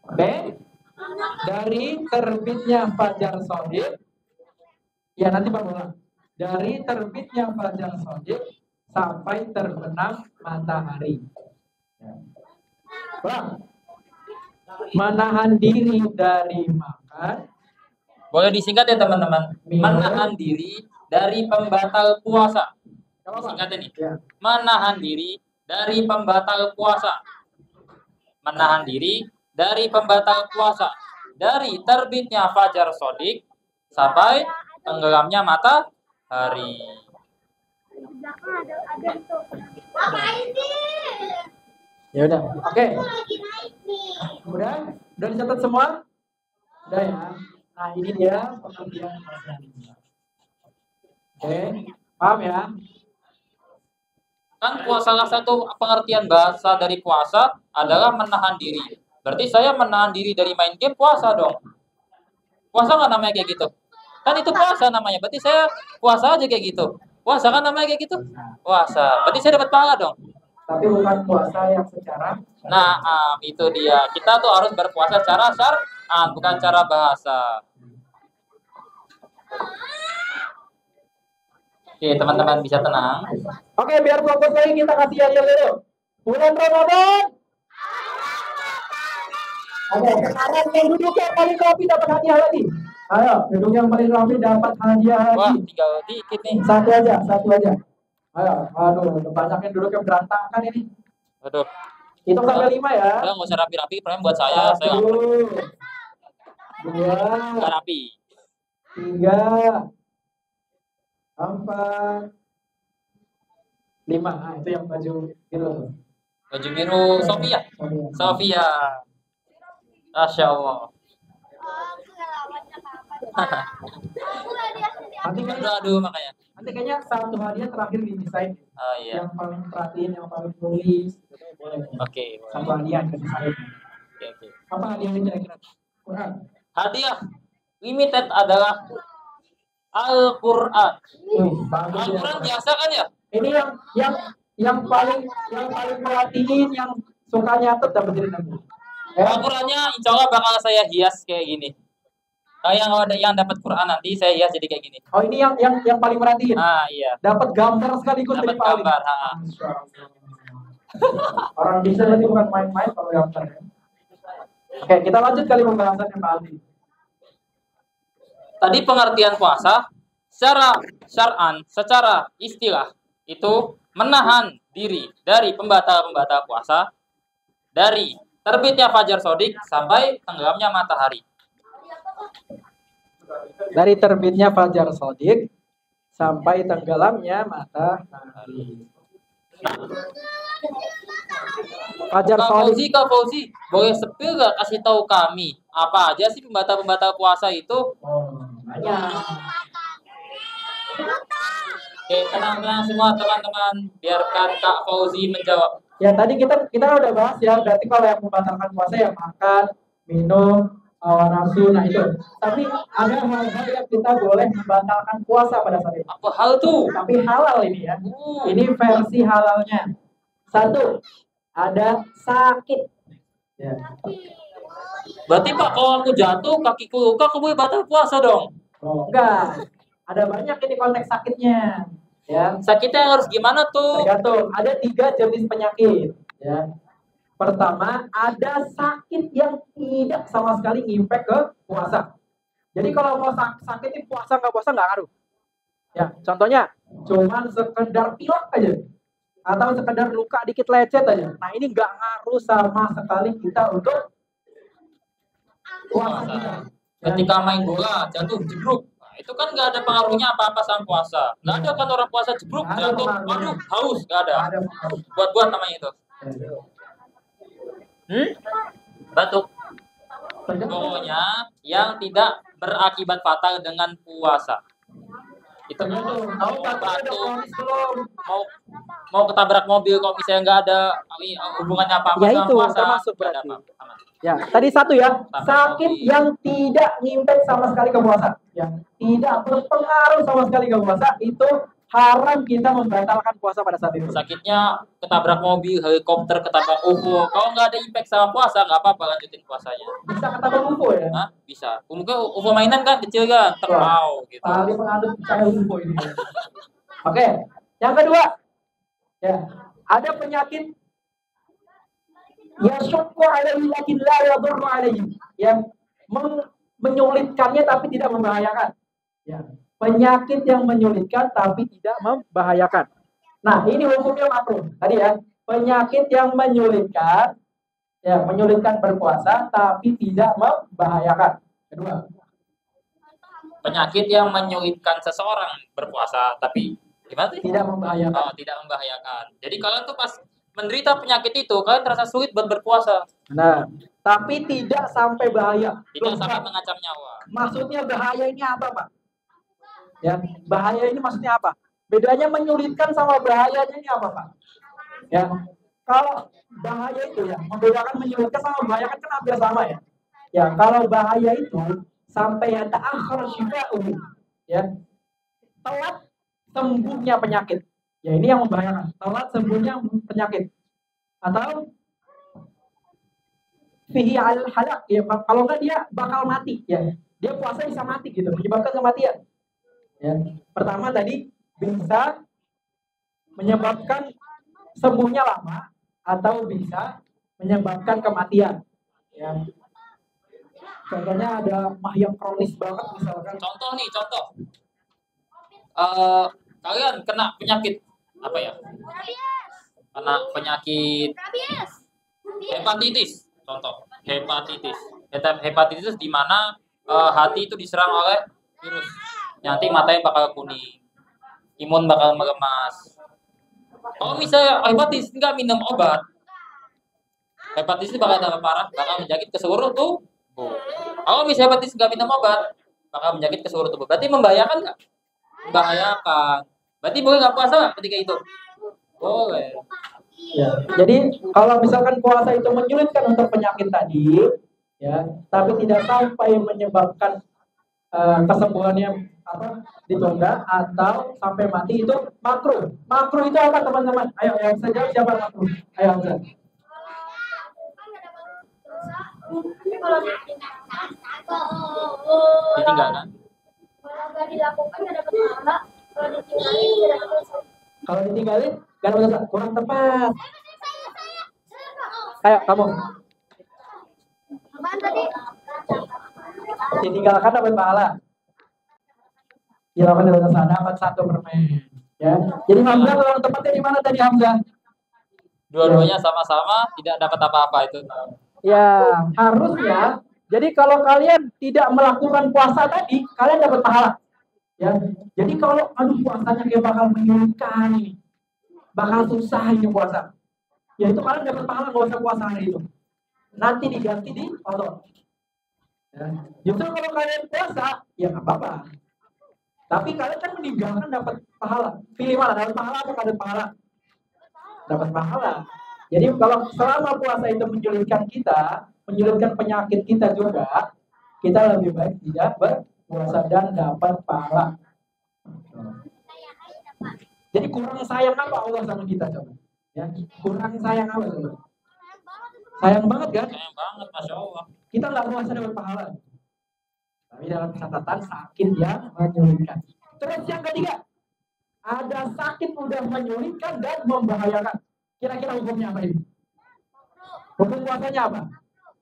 Oke, dari terbitnya fajar shadiq, ya nanti Pak ulang. Dari terbitnya fajar shadiq sampai terbenam matahari. Ya. Bang, menahan diri dari makan. Boleh disingkat ya teman-teman. Menahan diri dari pembatal puasa. Disingkat ini. Ya. Menahan diri dari pembatal puasa. Menahan diri dari pembatal puasa. Dari terbitnya fajar shadiq sampai tenggelamnya matahari. Ya udah, oke. Udah dicatat semua? Udah ya. Nah ini dia pengertian bahasa. Oke, paham ya? Kan salah satu pengertian bahasa dari puasa adalah menahan diri. Berarti saya menahan diri dari main game, puasa dong. Puasa nggak namanya kayak gitu? Kan itu puasa namanya. Berarti saya puasa aja kayak gitu. Puasa kan namanya kayak gitu? Puasa. Berarti saya dapat pahala dong. Tapi bukan puasa yang secara. Nah, itu dia. Kita tuh harus berpuasa secara syar'an, bukan cara bahasa. Oke, teman-teman bisa tenang. Oke, biar fokus lagi kita kasih hadiah dulu. Bulan Ramadan. Oke, sekarang yang duduk yang paling rapi dapat hadiah lagi. Ayo, duduk yang paling rapi dapat hadiah Wah, lagi. tinggal dikit nih. Satu aja. Ayo, aduh, banyak yang duduk yang berantakan ini. Aduh. Hitung sampai 5 ya. Udah nggak usah rapi-rapi, problem buat saya. Saya nggak 2, rapi. 3, 4, 5. Nah, itu yang baju biru. Baju biru Sofia. Sofia. Masya Allah. Aduh, makanya. Nanti kayaknya satu hadiah terakhir di desain. Oh iya. Yang paling perhatiin, yang paling tulis. Boleh. Oke. Satu hadiah ke desain. Oke. Apa hadiahnya kira-kira? Quran. Hadiah limited adalah Al-Quran. Bagus ya. Al-Quran biasa kan ya? Ini yang paling perhatiin, yang suka nyatet dapat jadi nanti. Ya. Al-Qurannya insya Allah bakal saya hias kayak gini. Yang ada yang dapat Quran nanti saya hias jadi kayak gini. Oh, ini yang paling perhatiin. Ah iya. Dapat gambar sekaligus Dapat dari Pak Ali. gambar. Orang bisa nanti bukan main-main kalau gambar. Ya. Oke, kita lanjut kali pembahasannya Pak Ali. Tadi pengertian puasa secara syar'an, secara istilah itu menahan diri dari pembatal-pembatal puasa dari terbitnya fajar shadiq sampai tenggelamnya matahari. Dari terbitnya fajar shadiq sampai tenggelamnya matahari. Fajar shadiq. Kak Fauzi, boleh spill gak kasih tahu kami apa aja sih pembatal-pembatal puasa itu? Banyak. Oke, tenang-tenang semua teman-teman, biarkan Kak Fauzi menjawab. Ya tadi kita udah bahas ya, berarti kalau yang membatalkan puasa ya makan, minum, hawa nafsu, nah itu. Tapi ada hal-hal yang kita boleh membatalkan puasa pada saat itu. Apa hal tuh? Tapi halal ini ya. Ini versi halalnya. Satu, ada sakit. Ya. Berarti Pak, kalau aku jatuh, kakiku luka, aku boleh batal puasa dong? Oh, enggak. Ada banyak ini konteks sakitnya. Ya. Sakitnya harus gimana tuh? Tergantung. Ada 3 jenis penyakit. Ya. Pertama, ada sakit yang tidak sama sekali impact ke puasa. Jadi kalau mau sakit ini puasa nggak ngaruh. Ya, contohnya cuman sekedar pilek aja atau sekedar luka dikit lecet aja. Nah ini nggak ngaruh sama sekali kita untuk puasa kita. Ketika main bola jatuh jebruk, nah, itu kan nggak ada pengaruhnya apa-apa sama puasa. Nggak ada kan orang puasa jebruk jatuh, waduh haus, nggak ada. Buat-buat namanya itu. Batuk. Pokoknya yang tidak berakibat fatal dengan puasa. Itu batuk, mau ketabrak mobil kalau misalnya nggak ada hubungannya apa-apa ya sama itu puasa. termasuk berarti. Ya, tadi satu ya, sakit yang tidak ngimpact sama sekali ke puasa. Ya, tidak berpengaruh sama sekali ke puasa, itu haram kita membatalkan puasa pada saat itu. Sakitnya ketabrak mobil, helikopter, ketabrak UFO. Kalau nggak ada impact sama puasa, nggak apa-apa lanjutin puasanya. Bisa ketabrak UFO ya? Hah? Bisa. Mungkin UFO mainan kan kecil kan, terpau gitu. Tadi pengadut percaya UFO ini. Oke, yang kedua, ya ada penyakit yashukku alaihi lakin la yadurru alaihi, yang menyulitkannya tapi tidak membahayakan. Ya. Penyakit yang menyulitkan tapi tidak membahayakan. Nah, ini hukumnya makruh. Tadi ya, penyakit yang menyulitkan, ya menyulitkan berpuasa tapi tidak membahayakan. Kedua, penyakit yang menyulitkan seseorang berpuasa tapi gimana sih? Tidak membahayakan. Oh, tidak membahayakan. Jadi kalian tuh pas menderita penyakit itu, kalian terasa sulit buat berpuasa. Nah, tapi tidak sampai bahaya. Tidak sampai mengancam nyawa. Maksudnya bahaya ini apa, Pak? Ya, bahaya ini maksudnya apa? Bedanya menyulitkan sama bahayanya ini apa, Pak? Ya, kalau bahaya itu ya, membedakan menyulitkan sama bahaya kan hampir sama ya. Ya, kalau bahaya itu sampai ya ta'akhir syifa'uhu, ya. Telat sembuhnya penyakit. Ya, ini yang membahayakan. Telat sembuhnya penyakit. Atau fihi al-halak, ya, kalau enggak dia bakal mati, ya. Dia puasa bisa mati gitu, menyebabkan kematian. Ya. Pertama tadi bisa menyebabkan sembuhnya lama atau bisa menyebabkan kematian. Ya. Contohnya ada mah yang kronis banget misalkan. Contoh. Kalian kena penyakit apa ya? Kena penyakit hepatitis. Contoh, hepatitis di mana hati itu diserang oleh virus. Nanti matanya bakal kuning, imun bakal melemas. Kalau misalnya hepatitis nggak minum obat, hepatitis bakal tambah parah, bakal menjangkit ke seluruh tubuh. Kalau misalnya hepatitis nggak minum obat, bakal menjangkit ke seluruh tubuh. Berarti membahayakan nggak? Membahayakan. Berarti boleh nggak puasa nggak ketika itu? Boleh. Ya. Jadi kalau misalkan puasa itu menyulitkan untuk penyakit tadi, ya, tapi tidak sampai menyebabkan kesembuhannya ditunda atau sampai mati, itu makruh. Makruh itu apa teman-teman? Ayo yang bisa jawab siapa makruh? Ayo Hamzah. Ditinggalkan. Kalau nggak dilakukan nggak dapat pahala, kalau ditinggalin nggak dapat dosa. Kalau ditinggalin nggak dapat dosa, kurang tepat. Ayo kamu. Apaan tadi? Ditinggalkan dapat pahala. Dilakukan dapat dosa, dapat 1 permen. Ya. Jadi Hamzah kurang tepatnya di mana tadi Hamzah? Dua-duanya sama-sama tidak dapat apa-apa itu. Ya, harusnya. Jadi kalau kalian tidak melakukan puasa tadi, kalian dapat pahala. Ya. Jadi kalau aduh puasanya kayak bakal menyulitkan ini, bakal susah ini puasa. Ya itu kalian dapat pahala, nggak usah puasa hari itu. Nanti diganti di Allah. Ya. Justru kalau kalian puasa, ya nggak apa-apa. Tapi kalian kan meninggalkan dapat pahala. Pilih mana? Dapat pahala atau dapat pahala? Dapat pahala. Jadi kalau selama puasa itu menyulitkan kita, menyulitkan penyakit kita juga, kita lebih baik tidak berpuasa dan dapat pahala. Jadi kurang sayang apa Allah sama kita coba? Ya, kurang sayang apa coba? Sayang banget kan? Sayang banget, Masya Allah. Kita nggak puasa dapat pahala. Tapi dalam catatan sakit yang menyulitkan. Terus yang ketiga, ada sakit udah menyulitkan dan membahayakan. Kira-kira hukumnya apa ini? Hukum puasanya apa?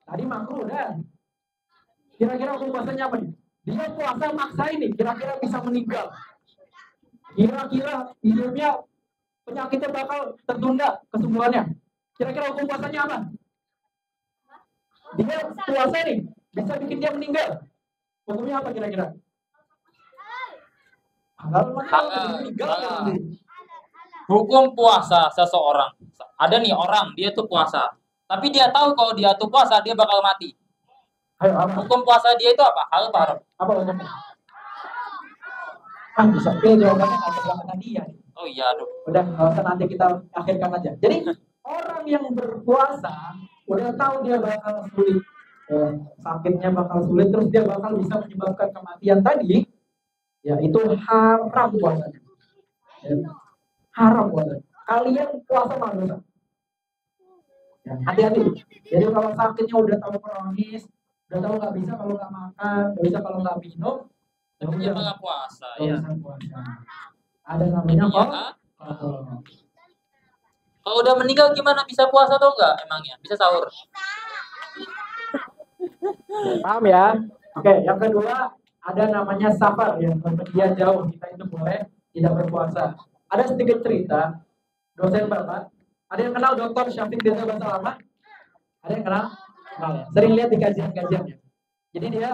Tadi makruh dah. Kira-kira hukum puasanya apa nih? Dia puasa maksa ini, kira-kira bisa meninggal. Kira-kira hidupnya penyakitnya bakal tertunda kesembuhannya. Kira-kira hukum puasanya apa? Dia puasa nih, bisa bikin dia meninggal. Hukumnya apa kira-kira? Hukum puasa seseorang. Ada nih orang, dia tuh puasa. Tapi dia tahu kalau dia tuh puasa, dia bakal mati. Ayo, apa? Hukum puasa dia itu apa? Halal apa haram? Apa hukumnya? Bisa pilih jawabannya nggak sebelum tadi ya. Oh iya, aduh. Udah, nggak usah, nanti kita akhirkan aja. Jadi orang yang berpuasa udah tahu dia bakal sulit, sakitnya bakal sulit, terus dia bakal bisa menyebabkan kematian tadi, ya itu haram puasanya. Ya, haram puasanya. Kalian puasa malah dosa. Ya, hati-hati. Jadi kalau sakitnya udah tahu kronis, udah tahu nggak bisa kalau nggak makan, nggak bisa kalau nggak minum, Tapi dia malah puasa, ya. puasa. Ada namanya Iya, kok. Kalau udah meninggal gimana, bisa puasa atau enggak emangnya? Bisa sahur? Paham ya? Oke, yang kedua ada namanya safar ya, bepergian jauh, kita itu boleh tidak berpuasa. Ada sedikit cerita dosen Bapak. Ada yang kenal Dr. Syafiq Desa Basalama? Ada yang kenal? Kenal ya? Sering lihat di kajian-kajian ya. Jadi dia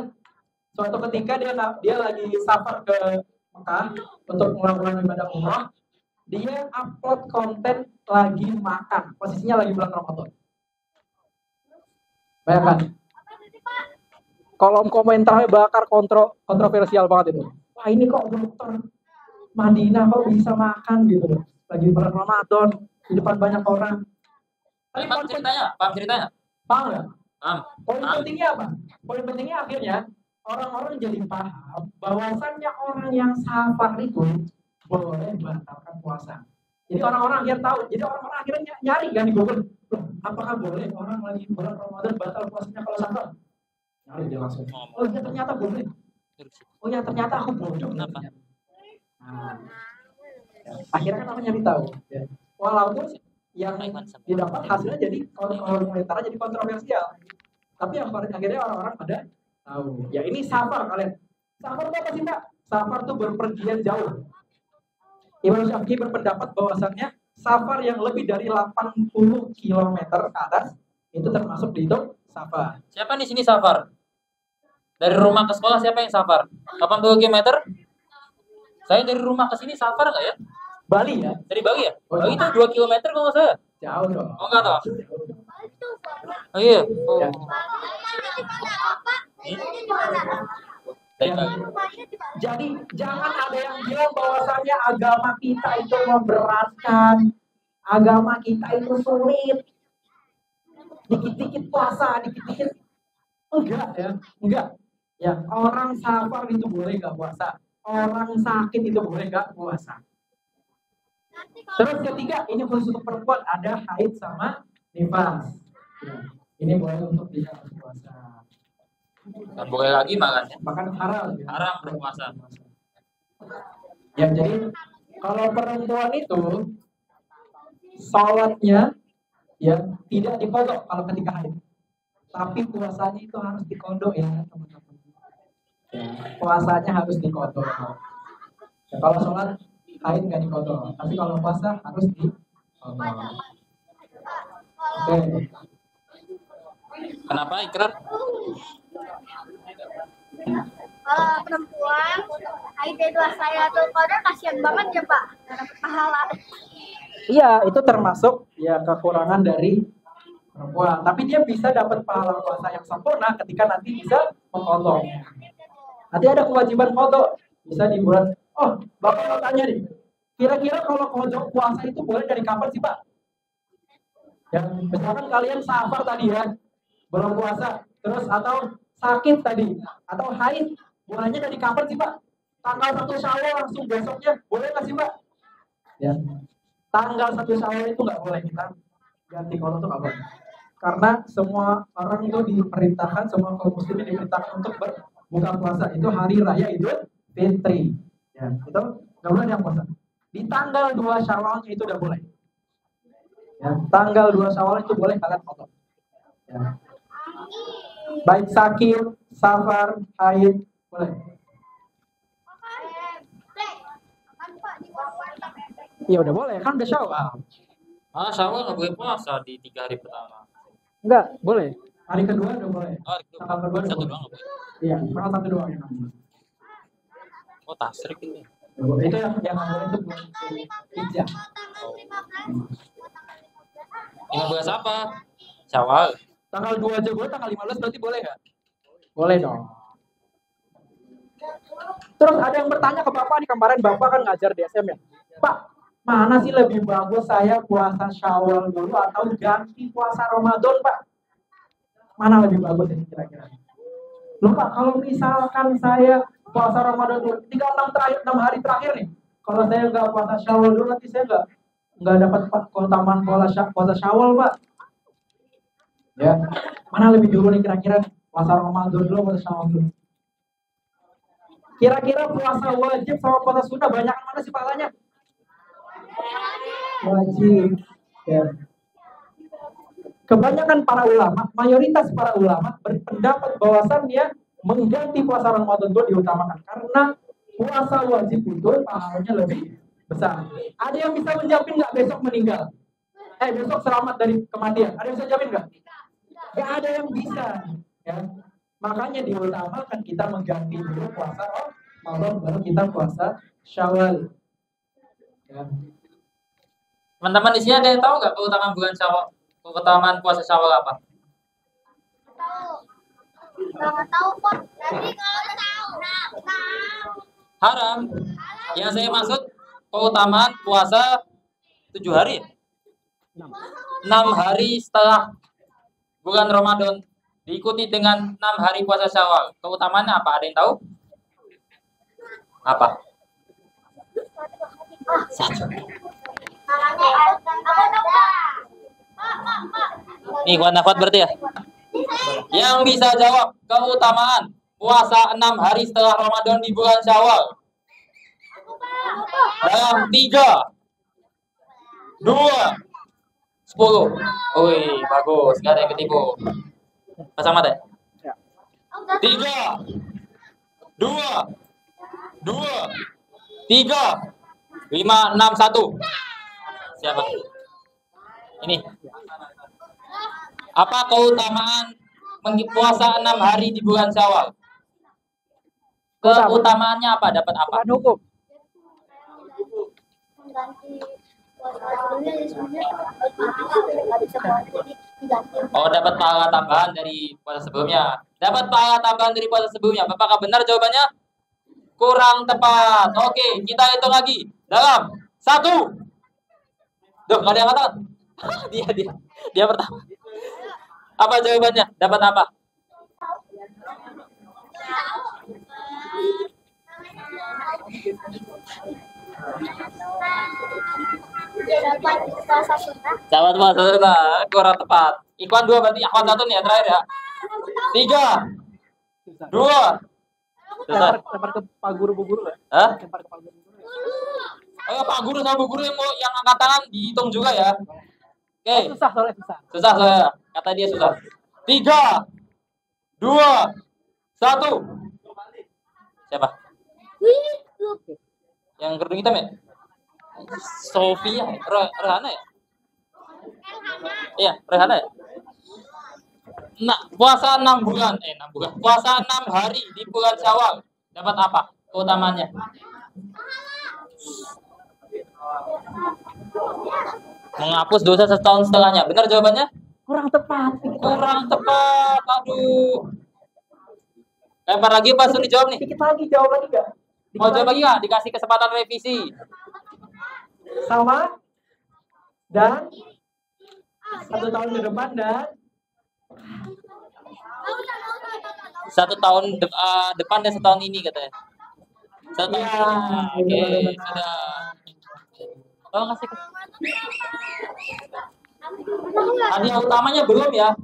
suatu ketika dia lagi safar ke Mekah untuk melakukan ibadah umrah. Dia upload konten lagi makan, posisinya lagi bulan Ramadan. Bayangkan. Kolom komentarnya bakar kontroversial banget itu. Wah, ini kok dokter Madinah kok bisa makan gitu loh. Lagi bulan Ramadan di depan banyak orang. Tapi paham ceritanya? Paham ceritanya? Paham nggak? Paham. Poin pentingnya apa? Poin pentingnya akhirnya orang-orang jadi paham bahwasannya orang yang safar itu boleh batalkan puasa. Jadi orang-orang akhirnya tahu. Jadi orang-orang akhirnya nyari kan di Google. Apakah boleh orang lagi bulan Ramadan batal puasanya kalau safar? Nyari dia langsung. Oh ya ternyata boleh. Oh ya ternyata aku bodoh. Kenapa? Nah, akhirnya kan orang nyari tahu. Ya. Walaupun yang didapat hasilnya jadi komentarnya jadi kontroversial. Tapi yang akhirnya orang-orang pada tahu. Ya ini safar kalian. Safar itu apa sih Mbak? Safar itu berpergian jauh. Imam Syafi'i berpendapat bahwasannya safar yang lebih dari 80 km ke atas itu termasuk dihitung safar. Siapa di sini safar? Dari rumah ke sekolah siapa yang safar? 80 km? Saya dari rumah ke sini safar nggak ya? Bali ya? Dari Bali ya? Bali itu 2 km kalau nggak salah. Jauh dong. Oh nggak tahu. Oh iya. Oh. Ya. Dari Bali. Jadi jangan ada yang bilang bahwasannya agama kita itu memberatkan, agama kita itu sulit, dikit-dikit puasa, dikit-dikit enggak ya, enggak. Ya orang safar itu boleh nggak puasa, orang sakit itu boleh nggak puasa. Terus ketiga, ini khusus untuk perempuan, ada haid sama nifas. Ya, ini boleh untuk tidak berpuasa. Dan boleh lagi makannya. Makan haram. Ya. Haram berpuasa. Ya jadi kalau perempuan itu sholatnya ya tidak dikodok kalau ketika haid, tapi puasanya itu harus dikodok ya teman-teman. Ya, puasanya harus dikodok. Ya, kalau sholat haid nggak dikodok, tapi kalau puasa harus dikodok. Oke. Kenapa ikrar? Kalau perempuan haid itu saya tuh kodok kasihan banget ya Pak, nggak dapat pahala. Iya, itu termasuk ya kekurangan dari perempuan. Tapi dia bisa dapat pahala puasa yang sempurna ketika nanti bisa mengkodok. Nanti ada kewajiban kodok. Bisa di bulan. Oh, Bapak mau tanya nih. Kira-kira kalau kodok puasa itu boleh dari kapan sih Pak? Ya, misalkan kalian safar tadi ya, belum puasa, terus atau sakit tadi, atau haid, mulainya dari kapan sih Pak? Tanggal 1 Syawal langsung besoknya, boleh nggak sih Pak? Ya. tanggal 1 Syawal itu nggak boleh kita ganti qada itu nggak boleh. Karena semua orang itu diperintahkan, semua kaum muslimin diperintahkan untuk berbuka puasa. Itu hari raya Idul Fitri. Ya, itu nggak boleh yang puasa. Di tanggal 2 Syawal itu udah boleh. Ya, tanggal 2 Syawal itu boleh kalian qada. Ya. Baik sakit, safar, haid, boleh. Iya udah boleh, kan udah Syawal. Syawal nggak boleh puasa di 3 hari pertama. Enggak, boleh. Hari kedua udah boleh. Tanggal kedua udah Satu boleh. doang nggak boleh. Iya, tanggal 1 doang yang nggak boleh. Oh, tasrik ini. Itu yang nggak boleh itu bulan Hijjah. 15 apa? Syawal. Tanggal 2 aja boleh, tanggal 15 berarti boleh nggak? Boleh dong. Terus ada yang bertanya ke Bapak nih, kemarin Bapak kan ngajar di SM ya. Pak, mana sih lebih bagus saya puasa Syawal dulu atau ganti puasa Ramadan, Pak? Mana lebih bagus ini kira-kira? Loh Pak, kalau misalkan saya puasa Ramadan dulu, tinggal 6 hari terakhir nih. Kalau saya nggak puasa Syawal dulu, nanti saya nggak dapat keutamaan puasa Syawal, Pak. Ya, mana lebih dulu nih kira-kira puasa Ramadan dulu, puasa Syawal dulu? Kira-kira puasa wajib sama puasa sunnah banyak mana sih pahalanya? Wajib. Ya. Kebanyakan para ulama, mayoritas para ulama berpendapat bahwasannya mengganti puasa Ramadan itu diutamakan karena puasa wajib itu pahalanya lebih besar. Ada yang bisa menjamin nggak besok meninggal? Besok selamat dari kematian. Ada yang bisa jamin nggak? Nggak ada yang bisa. Ya. Makanya diutamakan kita mengganti dulu puasa Ramadan baru kita puasa Syawal. Ya. Teman-teman di sini ada yang tahu nggak keutamaan bulan Syawal? Keutamaan puasa Syawal apa? Tahu kok. Nanti kalau tahu. Haram. Yang saya maksud keutamaan puasa 7 hari. 6 hari setelah bulan Ramadan diikuti dengan 6 hari puasa Syawal. Keutamaannya apa? Ada yang tahu? Apa? Satu. Nih, kuat berarti ya? Yang bisa jawab keutamaan puasa 6 hari setelah Ramadan di bulan Syawal. Dalam 3, 2, 10. Wih, bagus. Gak ada yang ketipu. Pasang mata ya? 3, 2, 3, 5, 6, 1. Siapa? Ini. Apa keutamaan puasa 6 hari di bulan Syawal? Keutamaannya apa? Dapat apa? Bukan hukum. Oh, dapat pahala tambahan dari puasa sebelumnya. Dapat pahala tambahan dari puasa sebelumnya. Apakah benar jawabannya? Kurang tepat. Oke, kita hitung lagi. Dalam 1. Duh, nggak ada yang katakan. Dia pertama. Apa jawabannya? Dapat apa? Dapat puasa sunnah. Kurang tepat. Ikhwan 2 berarti Ikhwan 1 nih ya terakhir ya. 3, 2. Lempar ke Pak Guru Bu Guru nggak? Hah? Lempar ke Pak Guru. Oh, Pak Guru sama Bu Guru yang angkat tangan dihitung juga ya. Oke. Susah soalnya susah. Susah saya. Kata dia susah. 3, 2, 1. Siapa? Yang kerudung hitam ya? Sofia, Rehana ya? Iya, Rehana ya? Nah, puasa 6 bulan, 6 bulan. Puasa 6 hari di bulan Syawal. Dapat apa? Keutamaannya. Menghapus dosa setahun setelahnya. Benar jawabannya? Kurang tepat. Kurang tepat. Aduh. Lempar lagi Pak Suni jawab nih. Dikit lagi jawab lagi nggak? Mau jawab lagi nggak? Dikasih kesempatan revisi. Sama dan 1 tahun ke depan dan 1 tahun depan dan setahun ini katanya. 1 tahun. Ya, Oke, sudah. Tolong kasih Hadiah utamanya belum ya.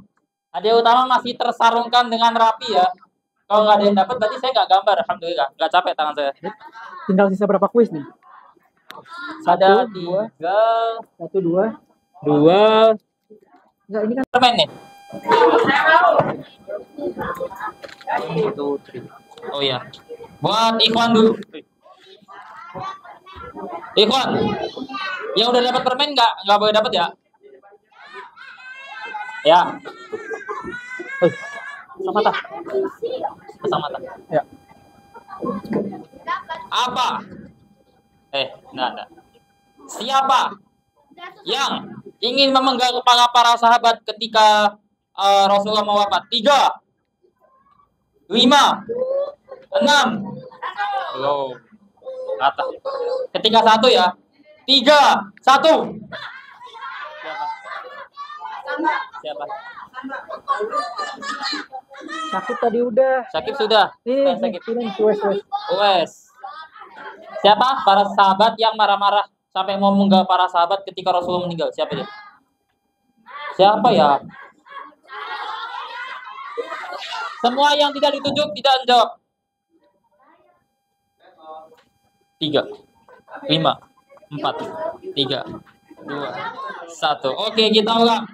Hadiah utama masih tersarungkan dengan rapi ya. Kalau nggak ada yang dapat berarti saya nggak gambar. Alhamdulillah, nggak capek tangan saya. Tinggal sisa berapa kuis nih? Ada dua. 3, 1, 2. 2. Enggak, ini kan Permen nih. 1, 3. Oh iya. Buat Ikhwan dulu. Ikhwan, yang udah dapat permen nggak boleh dapat ya? Ya. Sama mata. Sama mata. Ya. Apa? Enggak. Siapa yang ingin memenggal kepala para sahabat ketika Rasulullah mau wafat? 3, 5, 6. Belum. Atas. Ketika 1 ya. 3, 1. Siapa? sakit tadi udah. Sakit sudah. Nih, Sakit. ini kuis. Wes. Siapa? Para sahabat yang marah-marah sampai mau menggal para sahabat ketika Rasulullah meninggal. Siapa dia? Siapa ya? Semua yang tidak ditunjuk tidak menjawab. 3, 5, 4, 3, 2, 1. Oke, kita ulang.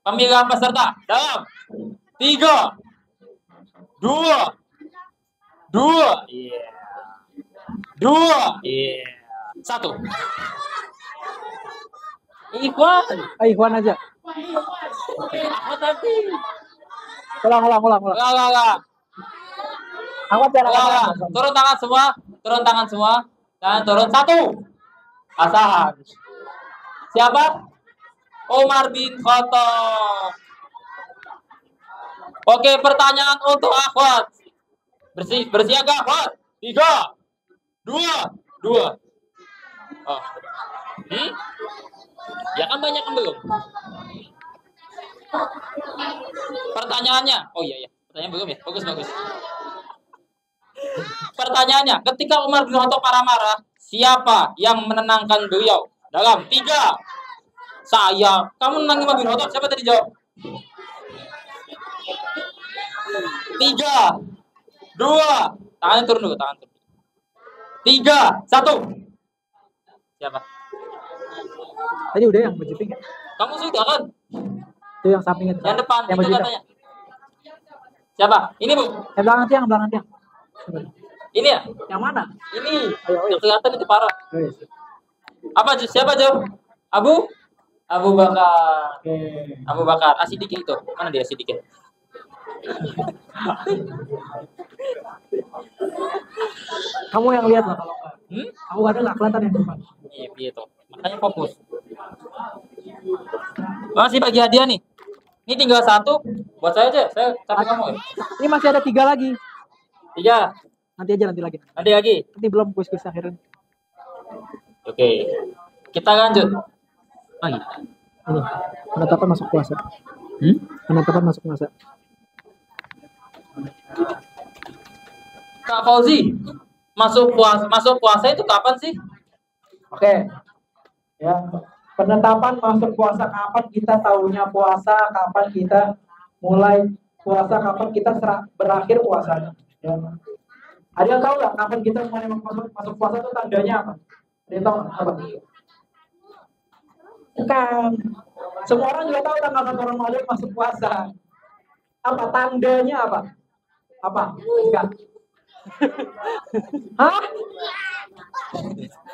Pemilihan peserta dalam 3, 2, 2, 2, 1. Ikhwan. Ikhwan aja. Apa tadi? Ulang. Ulang. Aku cara Ulang. Turun tangan semua. Dan turun 1. Asahan. Siapa? Umar bin Khattab. Oke, pertanyaan untuk akhwat. Bersiaga akhwat. 3, 2. Oh. Ya kan banyak yang belum. Pertanyaannya. Oh iya. Pertanyaan belum ya. Bagus. Pertanyaannya, ketika Umar bin Khattab marah-marah, siapa yang menenangkan beliau? Dalam 3. Saya. Kamu menenangin Umar bin Khattab? Siapa tadi jawab? 3, 2. Tangan turun dulu, 3, 1. Siapa? Tadi udah yang baju pink ya? Kamu sudah kan? Itu yang sampingnya. Yang depan yang itu baju katanya. Siapa? Ini, Bu. belakang tiang. Ini ya? Yang mana? Ini. Ayo. Yang kelihatan itu parah. Guys. Apa siapa jawab? Abu Bakar. Oke. Abu Bakar. Asidik itu. Mana dia Asidik? Kamu yang lihat lah kalau enggak. Aku kadang nggak kelihatan yang depan. Iya, gitu. Makanya fokus. Masih bagi hadiah nih. Ini tinggal 1 buat saya aja. Saya capek kamu ya. Ini masih ada 3 lagi. 3. Nanti lagi. Nanti lagi. Nanti belum kuis akhiran. Oke. Kita lanjut. Lagi. Ini penetapan masuk puasa. Penetapan masuk puasa. Kak Fauzi, masuk puasa itu kapan sih? Oke. Ya. Penetapan masuk puasa kapan kita tahunya puasa, kapan kita mulai puasa, kapan kita berakhir puasanya. Ya. Ada yang tahu nggak kapan kita mulai masuk puasa itu tandanya apa? Ada yang tahu nggak apa? Bukan. Semua orang juga tahu tanggal 1 Ramadan masuk puasa. Apa tandanya apa? Apa? Enggak. Hah?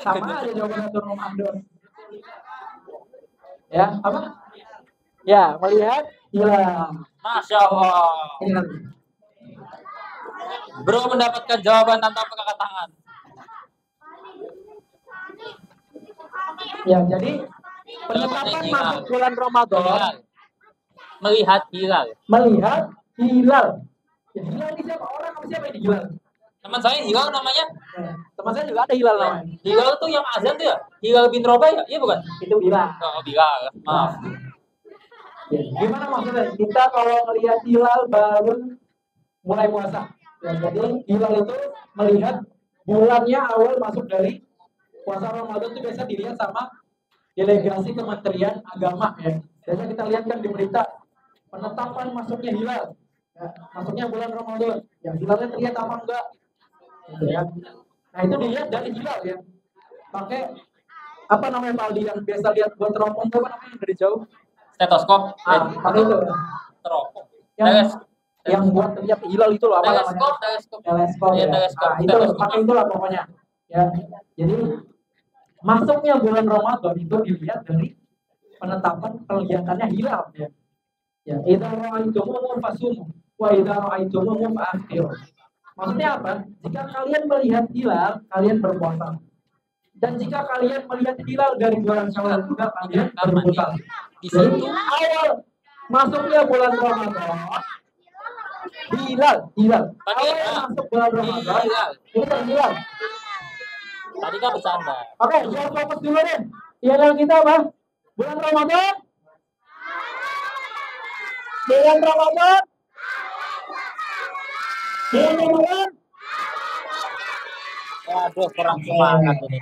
Sama aja jawaban 1 Ramadan. Ya, apa? Ya, melihat hilang. Masya Allah. Bro mendapatkan jawaban tanpa angkat tangan. Ya, jadi penetapan masuk bulan Ramadan. Melihat hilal. Ya, hilal ini siapa? Orang apa siapa ini hilal? Teman saya hilal namanya. Teman saya juga ada hilal namanya. Hilal tuh yang azan tuh ya? Hilal bin Robah ya? Iya bukan? Itu hilal. Oh, Bilal. Maaf. Ya, gimana maksudnya? Kita kalau melihat hilal baru mulai puasa. Ya, jadi hilal itu melihat bulannya awal masuk dari puasa Ramadan itu biasa dilihat sama delegasi Kementerian Agama ya. Biasanya kita lihat kan di berita penetapan masuknya hilal, ya, masuknya bulan Ramadan. Ya hilalnya terlihat apa enggak? Gitu ya. Nah itu dilihat dari hilal ya. Pakai apa namanya Pak Aldi yang biasa lihat buat teropong itu apa namanya dari jauh? Stetoskop. Pakai itu. Teropong. Yang buat terlihat hilal itu loh apa namanya? Teleskop. Iya, Ya. teleskop. Nah, itu pakai itulah pokoknya. Ya. Jadi masuknya bulan Ramadan itu dilihat dari penetapan kelihatannya hilal ya. Ya, idza ra'aitumuhu fasumu wa idza ra'aitumuhu fa'aftiru. Maksudnya apa? Jika kalian melihat hilal, kalian berpuasa. Dan jika kalian melihat hilal dari bulan Syawal juga kalian berpuasa. Jadi awal masuknya bulan Ramadan hilal. Awal masuk bulan Ramadan itu hilal. Tadi kan bercanda. Oke, biar fokus dulu deh. Hilal kita apa? Bulan Ramadan. Bulan Ramadan. Bulan Ramadan. Waduh, kurang semangat ini.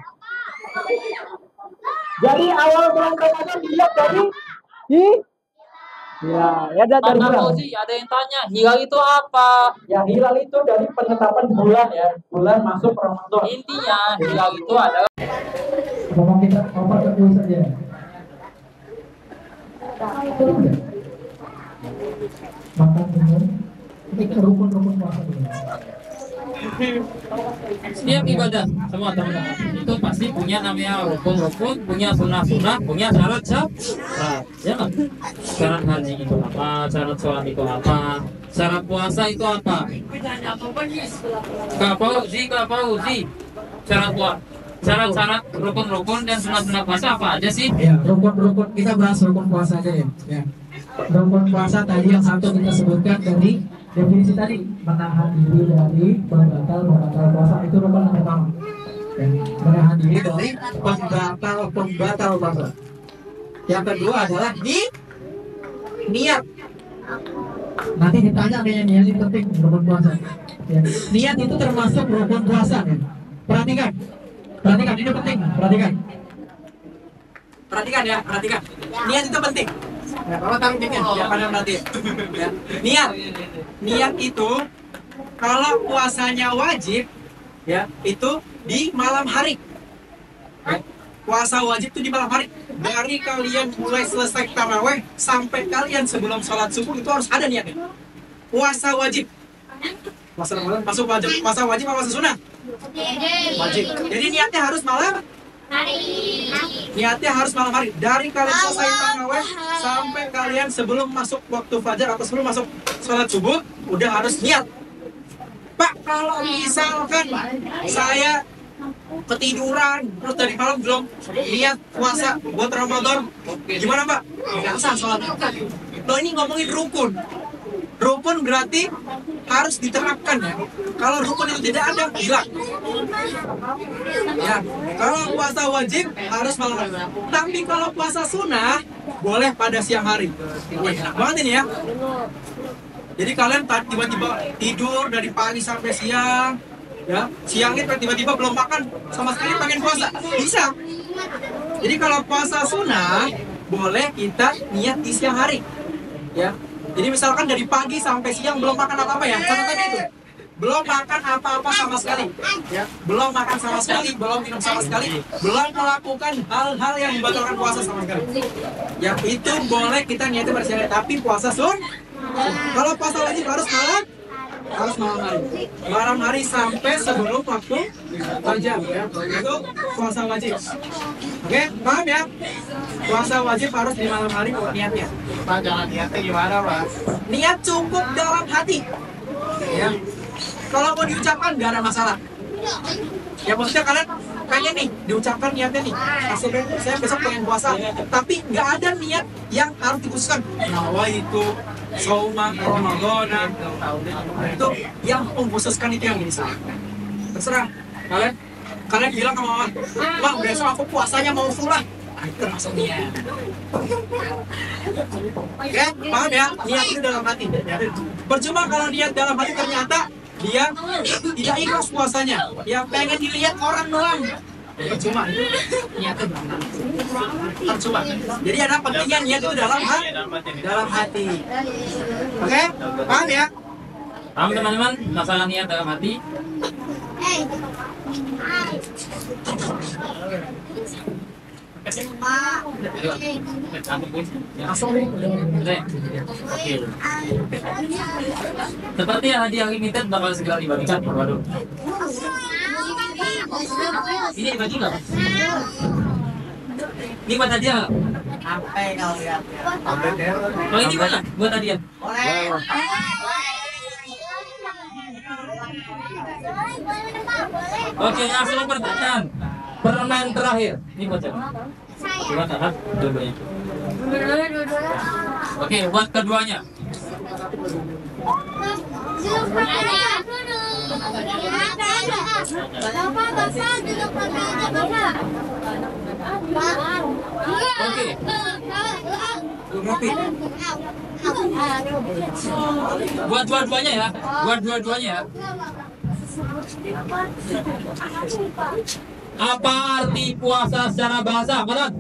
Jadi awal bulan Ramadan dilihat dari ya dari Karena hilal. Fauzi ada yang tanya, hilal itu apa? Ya hilal itu dari penetapan bulan ya, bulan masuk Ramadan. Intinya hilal itu adalah Bapak kita oper ke dulu saja. Makan dulu. Ini ke rukun-rukun puasa dulu. setiap ibadah semua teman-teman itu pasti punya namanya rukun-rukun, punya sunnah-sunnah, punya syarat-syarat. Ya kan? Syarat haji itu apa? Syarat sholat itu apa? Syarat puasa itu apa? Kak Fauzi. Syarat-syarat rukun-rukun dan sunnah-sunnah puasa apa aja sih? Ya, rukun-rukun kita bahas rukun puasa aja ya. Ya. Rukun puasa tadi yang satu kita sebutkan dari definisi tadi, menahan diri dari pembatal puasa itu rukun yang pertama. Ya, menahan diri dari pembatal puasa. Yang kedua adalah niat. Nanti ditanya kayaknya niat ini penting rukun puasa. Ya. Niat itu termasuk rukun puasa ya. Perhatikan ini penting. Perhatikan ya. Niat itu penting. Ya, kalau tahu bikin ya pada berarti. Ya. Niat itu kalau puasanya wajib ya itu di malam hari. Ya. Puasa wajib itu di malam hari. Dari kalian mulai selesai taraweh sampai kalian sebelum sholat subuh itu harus ada niatnya. Puasa wajib. Puasa Ramadan masuk wajib. Puasa wajib apa puasa sunnah? Wajib. Jadi niatnya harus malam hari. Niatnya harus malam hari. Dari kalian selesai tarawih sampai kalian sebelum masuk waktu fajar atau sebelum masuk sholat subuh udah harus niat. Pak, kalau misalkan saya ketiduran terus dari malam belum niat puasa buat Ramadan, gimana Pak? Nggak sah sholat. Loh ini ngomongin rukun. Rukun berarti harus diterapkan ya. Kalau rukun itu tidak ada, hilang. Ya, kalau puasa wajib harus malam hari. Tapi kalau puasa sunnah boleh pada siang hari. Wih, enak banget ini ya. Jadi kalian tiba-tiba tidur dari pagi sampai siang, ya siangnya tiba-tiba belum makan sama sekali pengen puasa, bisa. Jadi kalau puasa sunnah boleh kita niat di siang hari, ya. Jadi misalkan dari pagi sampai siang belum makan apa-apa ya, catatan itu. Belum makan apa-apa sama sekali, ya. Belum makan sama sekali, belum minum sama sekali, belum melakukan hal-hal yang membatalkan puasa sama sekali. Ya itu boleh kita niatnya bersiang, tapi puasa kalau puasa wajib harus malam hari. Malam hari sampai sebelum waktu fajar ya. Itu puasa wajib. Oke, paham ya? Puasa wajib harus di malam hari niatnya. Pak, jangan niatnya gimana, Pak? Niat cukup dalam hati. Ya. Kalau mau diucapkan nggak ada masalah. Ya maksudnya kalian pengen nih diucapkan niatnya nih. Saya besok pengen puasa, tapi nggak ada niat yang harus dikhususkan. Nawaitu Sauma Ramadan. Itu yang mengkhususkan itu yang bisa. Terserah kalian bilang sama mama, "Mak, besok aku puasanya mau full lah." Itu termasuk niat. Oke, paham ya? Niat itu dalam hati. Percuma kalau niat dalam hati ternyata dia tidak ikhlas puasanya. Yang pengen dilihat orang doang. Percuma itu niatnya percuma. Jadi ada pentingnya niat itu dalam hati. Oke? Paham ya? Paham teman-teman masalah niat dalam hati? Langsung Oke. Seperti yang hadiah limited bakal segera dibagikan. Waduh. Ini dibagi nggak? Ini buat hadiah. sampai kalau lihat. Oh ini mana? Buat hadiah. Oke, langsung pertanyaan. Permen terakhir. Ini buat siapa? Buat apa? Dua-duanya. Oke, buat keduanya. Oke. Buat dua-duanya ya. Buat dua-duanya ya. Apa arti puasa secara bahasa? Mana?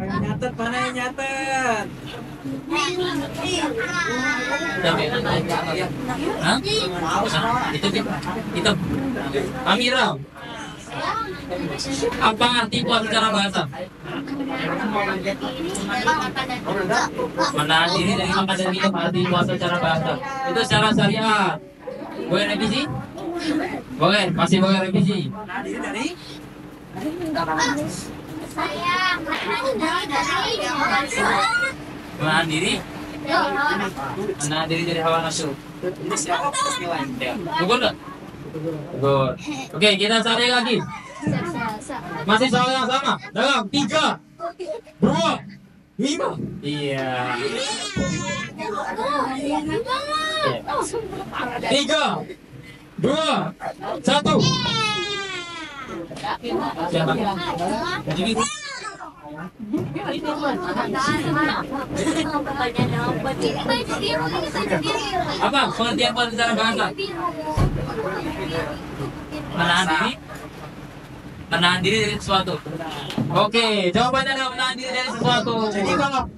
Nyatet, mana yang nyatet? Hah? Itu. Amira. Apa arti puasa secara bahasa? Menahan diri dari makan dan minum arti puasa secara bahasa. Itu secara syariat. Boleh revisi? Boleh, masih boleh revisi. Nah, diri dari Menahan diri? Menahan diri dari hawa nafsu. ini siapa? Bismillah. Gugur nggak? Gugur. Oke, kita cari lagi. Masih soal yang sama. Dalam 3, 2, 5. Iya. 3, 2, 1. Siapa? Jadi apa pengertian puasa secara bahasa? Menahan diri? Menahan diri dari sesuatu. Oke, jawabannya adalah menahan diri dari sesuatu. Jadi kalau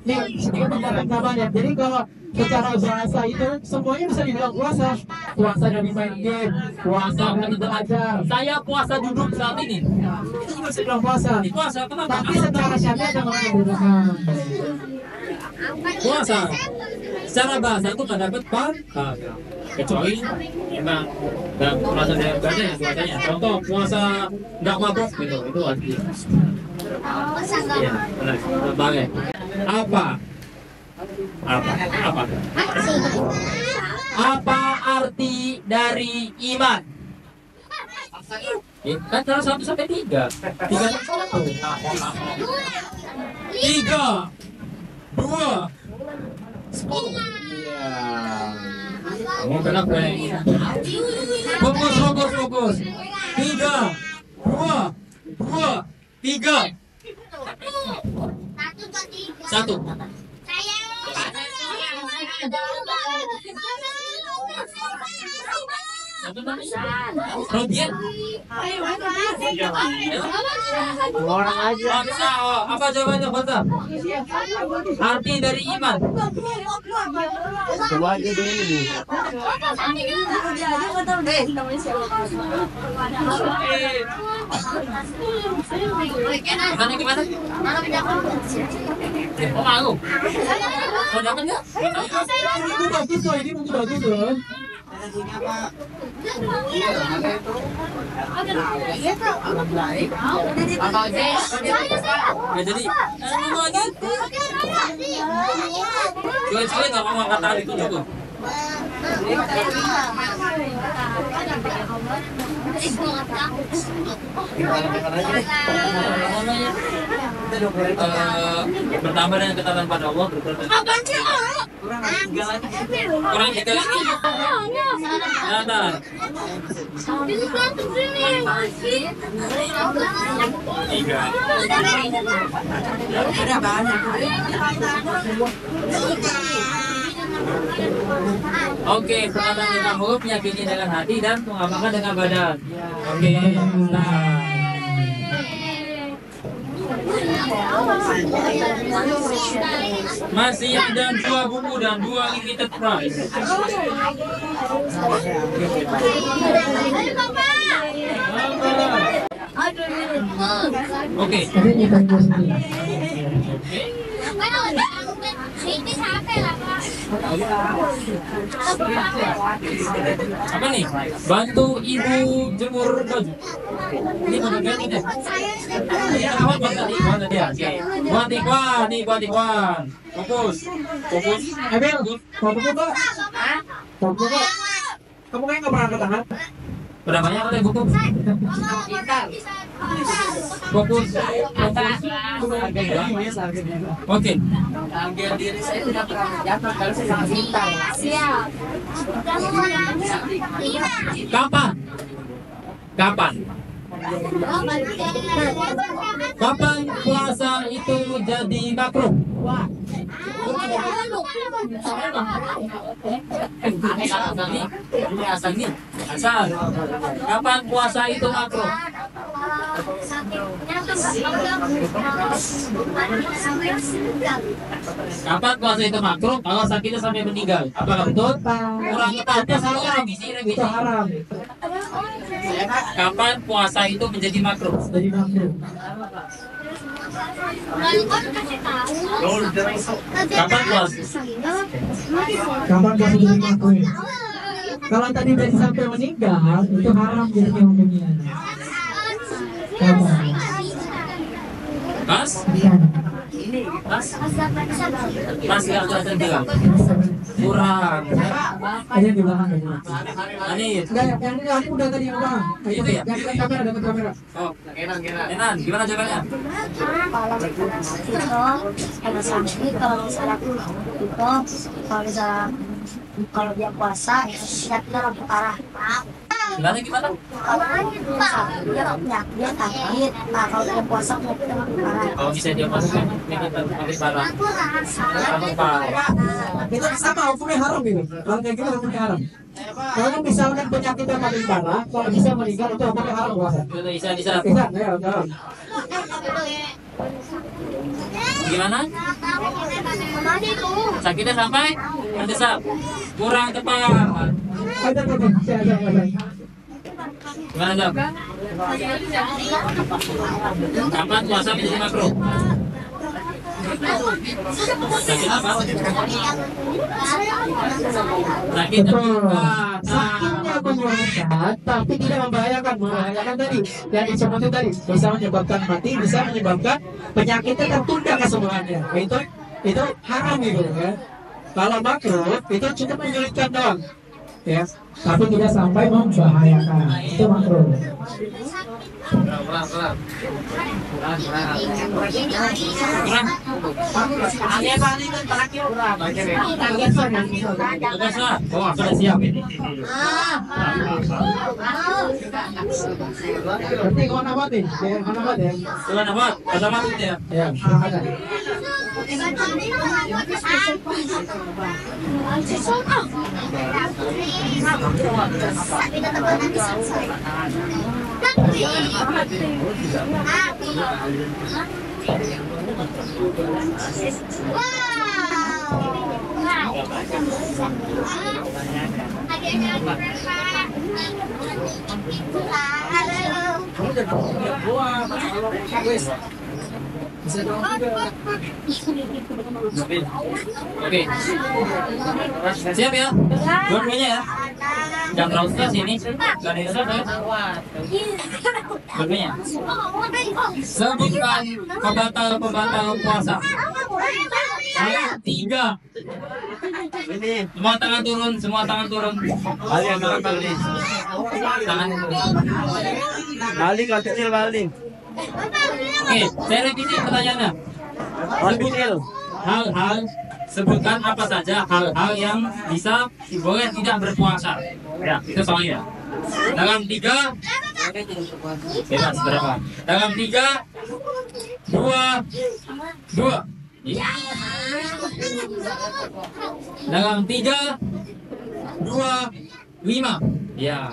jawabannya, jadi kalau secara bahasa itu semuanya bisa dibilang puasa. Puasa dari main game, puasa dari belajar. Saya puasa duduk saat ini. Itu juga bisa dibilang puasa. Di puasa kenapa? Tapi secara syariat ada membedakan. Puasa secara bahasa itu nggak dapat kecuali memang nggak puasa dari ibadah ya puasanya. Contoh puasa nggak mabuk gitu, itu wajib. Iya, benar. Berbagai. Apa? Apa arti dari iman? Kan kalau 1 sampai 3. 3 sampai 1. 3, 2, 10. Iya. Kamu kenapa ini? Fokus. 3, 2, 3. 1. Rodian. Orang aja. Apa jawabannya Kota? Arti dari iman. Coba aja dulu nih. Gimana? Oh malu. Mau dapat nggak? Itu bagus loh, ini mungkin bagus loh. Nggak jadi. Mau aja. Cuy nggak mau angkat tangan itu juga. Bertambah dengan ketaatan pada Allah kurang 3 lagi. Nathan. 3. ada banyak. Oke, perkataan dengan mulut menyakini dengan hati dan mengamalkan dengan badan. Oke, nah. Masih ada 2 buku dan 2 limited price. Oke. Apa nih? Bantu ibu jemur baju. Ini buat ganti deh. Buat Ikhwan, nih buat Ikhwan. Fokus. Emil, mau buku kok? Mau buku kok? Kamu kayak nggak pernah angkat tangan? Udah banyak kali buku. Fokus. Oke. Harga diri saya tidak pernah jatuh kalau saya sangat cinta. Siap. Kapan? Kapan puasa itu jadi makruh? Ini asal nih. Asal. Kapan puasa itu makruh? Kapan puasa itu makruh? Kalau sakitnya sampai meninggal. Apakah betul? Kurang tepatnya salah revisi. Haram. Kapan puasa itu menjadi makruh? Jadi makruh. Kapan puasa? Kapan puasa jadi makruh? Kalau tadi dari sampai meninggal itu haram jadinya hukumnya. Kapan? Mas? Mas nggak kelihatan bilang. Kurang. Ada di belakang ya. Ini. Enggak, yang ini udah tadi yang belakang. Itu ya? Yang kamera, dapat kamera. Oh, Enan, gimana jawabannya? Kalau sakit, kalau misalnya kalau dia puasa, penyakitnya lebih parah. Gimana? Dia penyakit, sakit. Nah, kalau dia puasa penyakitnya lebih parah. Kalau bisa dia masuk makin parah. Itu sama hukumnya haram itu. Kalau kayak gitu hukumnya haram. Kalau misalkan penyakitnya makin parah, kalau bisa meninggal itu hukumnya haram puasa. Itu bisa. Bisa, ya, haram. Gimana? Sakitnya sampai mendesak. Kurang tepat. Ada. Gimana Jam? Kapan puasa menjadi makruh? Sakit apa? Sakit Sakitnya memberatkan, tapi tidak membahayakan tadi. Yang disebut tadi bisa menyebabkan mati, bisa menyebabkan penyakitnya tertunda kesembuhannya. Itu haram gitu kan. Kalau makruh itu cukup menyulitkan doang, ya. Tapi tidak sampai membahayakan. Itu makruh. Tugas lah. Oh, sudah siap ini. Berarti kawan apa nih? Kawan apa ya? Tuhan apa? Pertama itu ya. Ya, silakan. Oke. Siap ya? Dua-duanya ya. Jangan terlalu stres ini. Gak ada stres ya. Dua-duanya. Sebutkan pembatal puasa. 3. Semua tangan turun. Balik kecil balik. Oke, saya revisi pertanyaannya. Sebutkan apa saja hal-hal yang bisa boleh tidak berpuasa. Ya, itu soalnya. Dalam 3, bebas berapa? Dalam 3, 2. Dalam 3, 2, 5. Ya.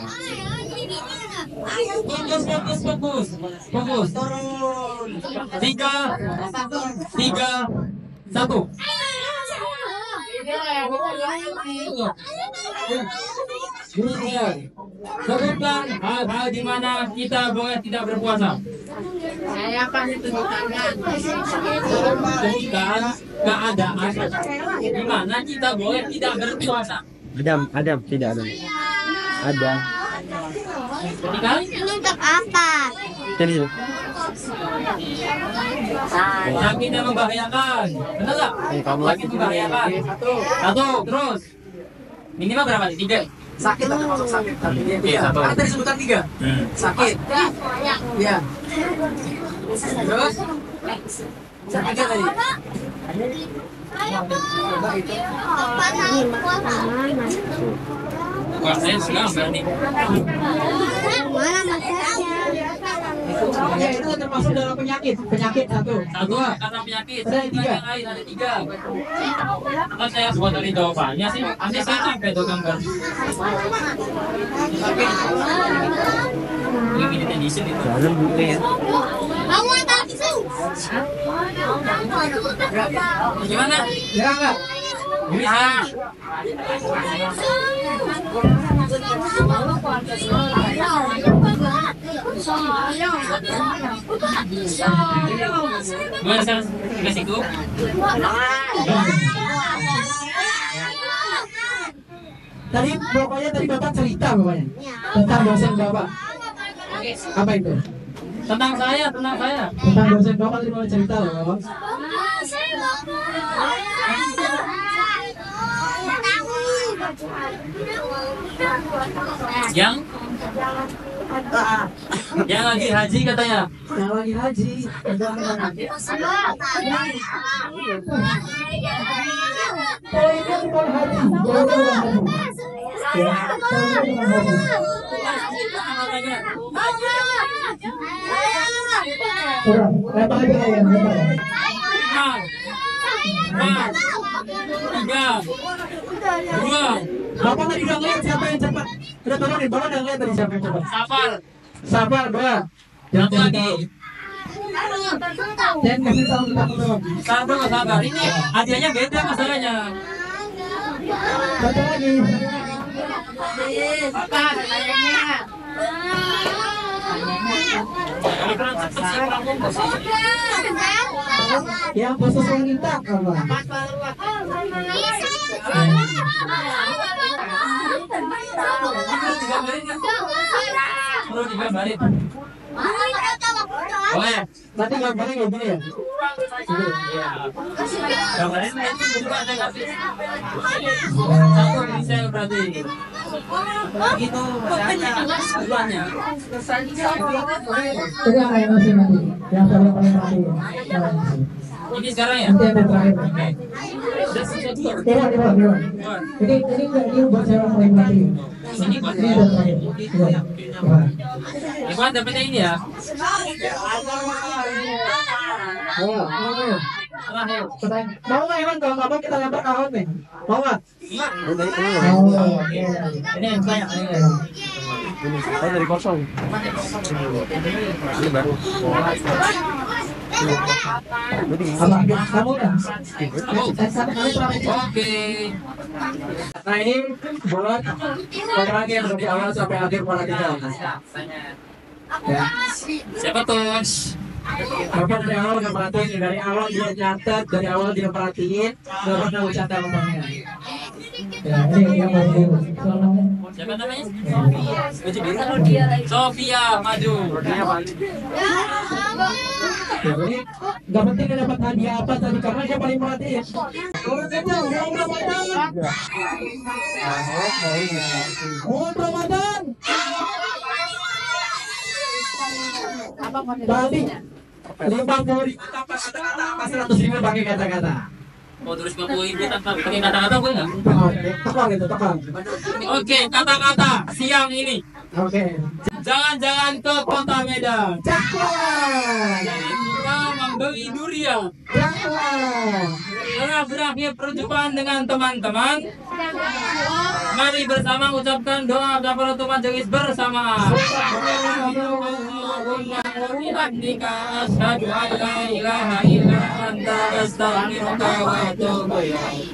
Fokus. Turun. tiga, satu. Sebutkan hal-hal di mana kita boleh tidak berpuasa. Saya pasti tunjukkan. Sebutkan keadaan di mana kita boleh tidak berpuasa. Adam, tidak ada. Ada. Ketika Untuk apa? Serius. sakit yang membahayakan, benar nggak? Kamu Sakit membahayakan. Satu, terus. Minimal berapa nih? 3. Sakit atau masuk sakit? Iya, satu. Kan tadi sebutan 3. Sakit. Iya. Terus? Sakit tadi. Puasanya sekarang berarti. Ya, itu termasuk dalam penyakit. Penyakit satu. Satu karena penyakit. Ada yang 3. Yang lain ada 3. Kalau saya buat dari jawabannya sih, pasti saya sampai tuh gambar. Limited edition itu. Dalam buku ya. Gimana? Ya enggak? Bisa. Gimana sekarang? Tugas itu? Tadi pokoknya tadi Bapak cerita pokoknya tentang dosen Bapak. Apa itu? Tentang saya. Tentang dosen Bapak tadi mau cerita loh. Yang lagi haji katanya. Yang lagi haji. Kalau itu bukan haji, ya, kurang. Lepas aja ya, lepas. 4, 3, 2. Bapak tadi udah ngeliat siapa yang cepat. Udah turunin, Bapak udah ngeliat tadi siapa yang cepat. Sabar. Sabar, Bapak. Jangan Satu lagi. Dan kasih tahu kita belum. Sabar. Ini hadiahnya beda masalahnya. Satu lagi. Yang khusus wanita apa? Perlu digambarin. Boleh. Nanti gambarnya kayak gini ya. Gambarin itu juga saya kasih. Satu ini saya berarti. Itu duluannya. Ini apa yang masih nanti? Yang paling terakhir. Ini sekarang ya? Nanti yang terakhir. Dewan. Ini buat saya yang paling terakhir. Ini buat Ini yang terakhir. Iwan dapetnya ini ya? Ayo. Terakhir. Mau nggak Iwan kalau nggak mau kita lempar kahon nih? Mau nggak? Ini yang banyak. Oh dari kosong. Ini baru. Apa? Kamu udah? Satu kali terakhir. Oke. Nah ini buat laki-laki yang dari awal sampai akhir perhatikan. Ya. Siapa tuh? Bapak dari awal nggak perhatiin, dari awal dia nyatet, dari awal dia perhatiin, nggak pernah bercanda ngomongnya. Ya, ini yang paling dulu. Siapa namanya? Sofia, maju. Ya, ini nggak penting dia dapat hadiah apa tadi karena dia paling perhatiin. Mohon Ramadan. Tadi 50.000 tanpa kata-kata, apa 100.000 pakai kata-kata. Mau tulis 50.000 tanpa pakai kata-kata gue nggak? Tekang itu, tekang. Oke, kata-kata siang ini. Oke. Jalan-jalan ke kota Medan. Cakep. Jadi kita membeli durian. Setelah berakhir perjumpaan dengan teman-teman, mari bersama ucapkan doa kafaratul majelis bersama. Allahumma wa bihamdika asyhadu an la ilaha illa anta astaghfiruka wa atubu ilaik.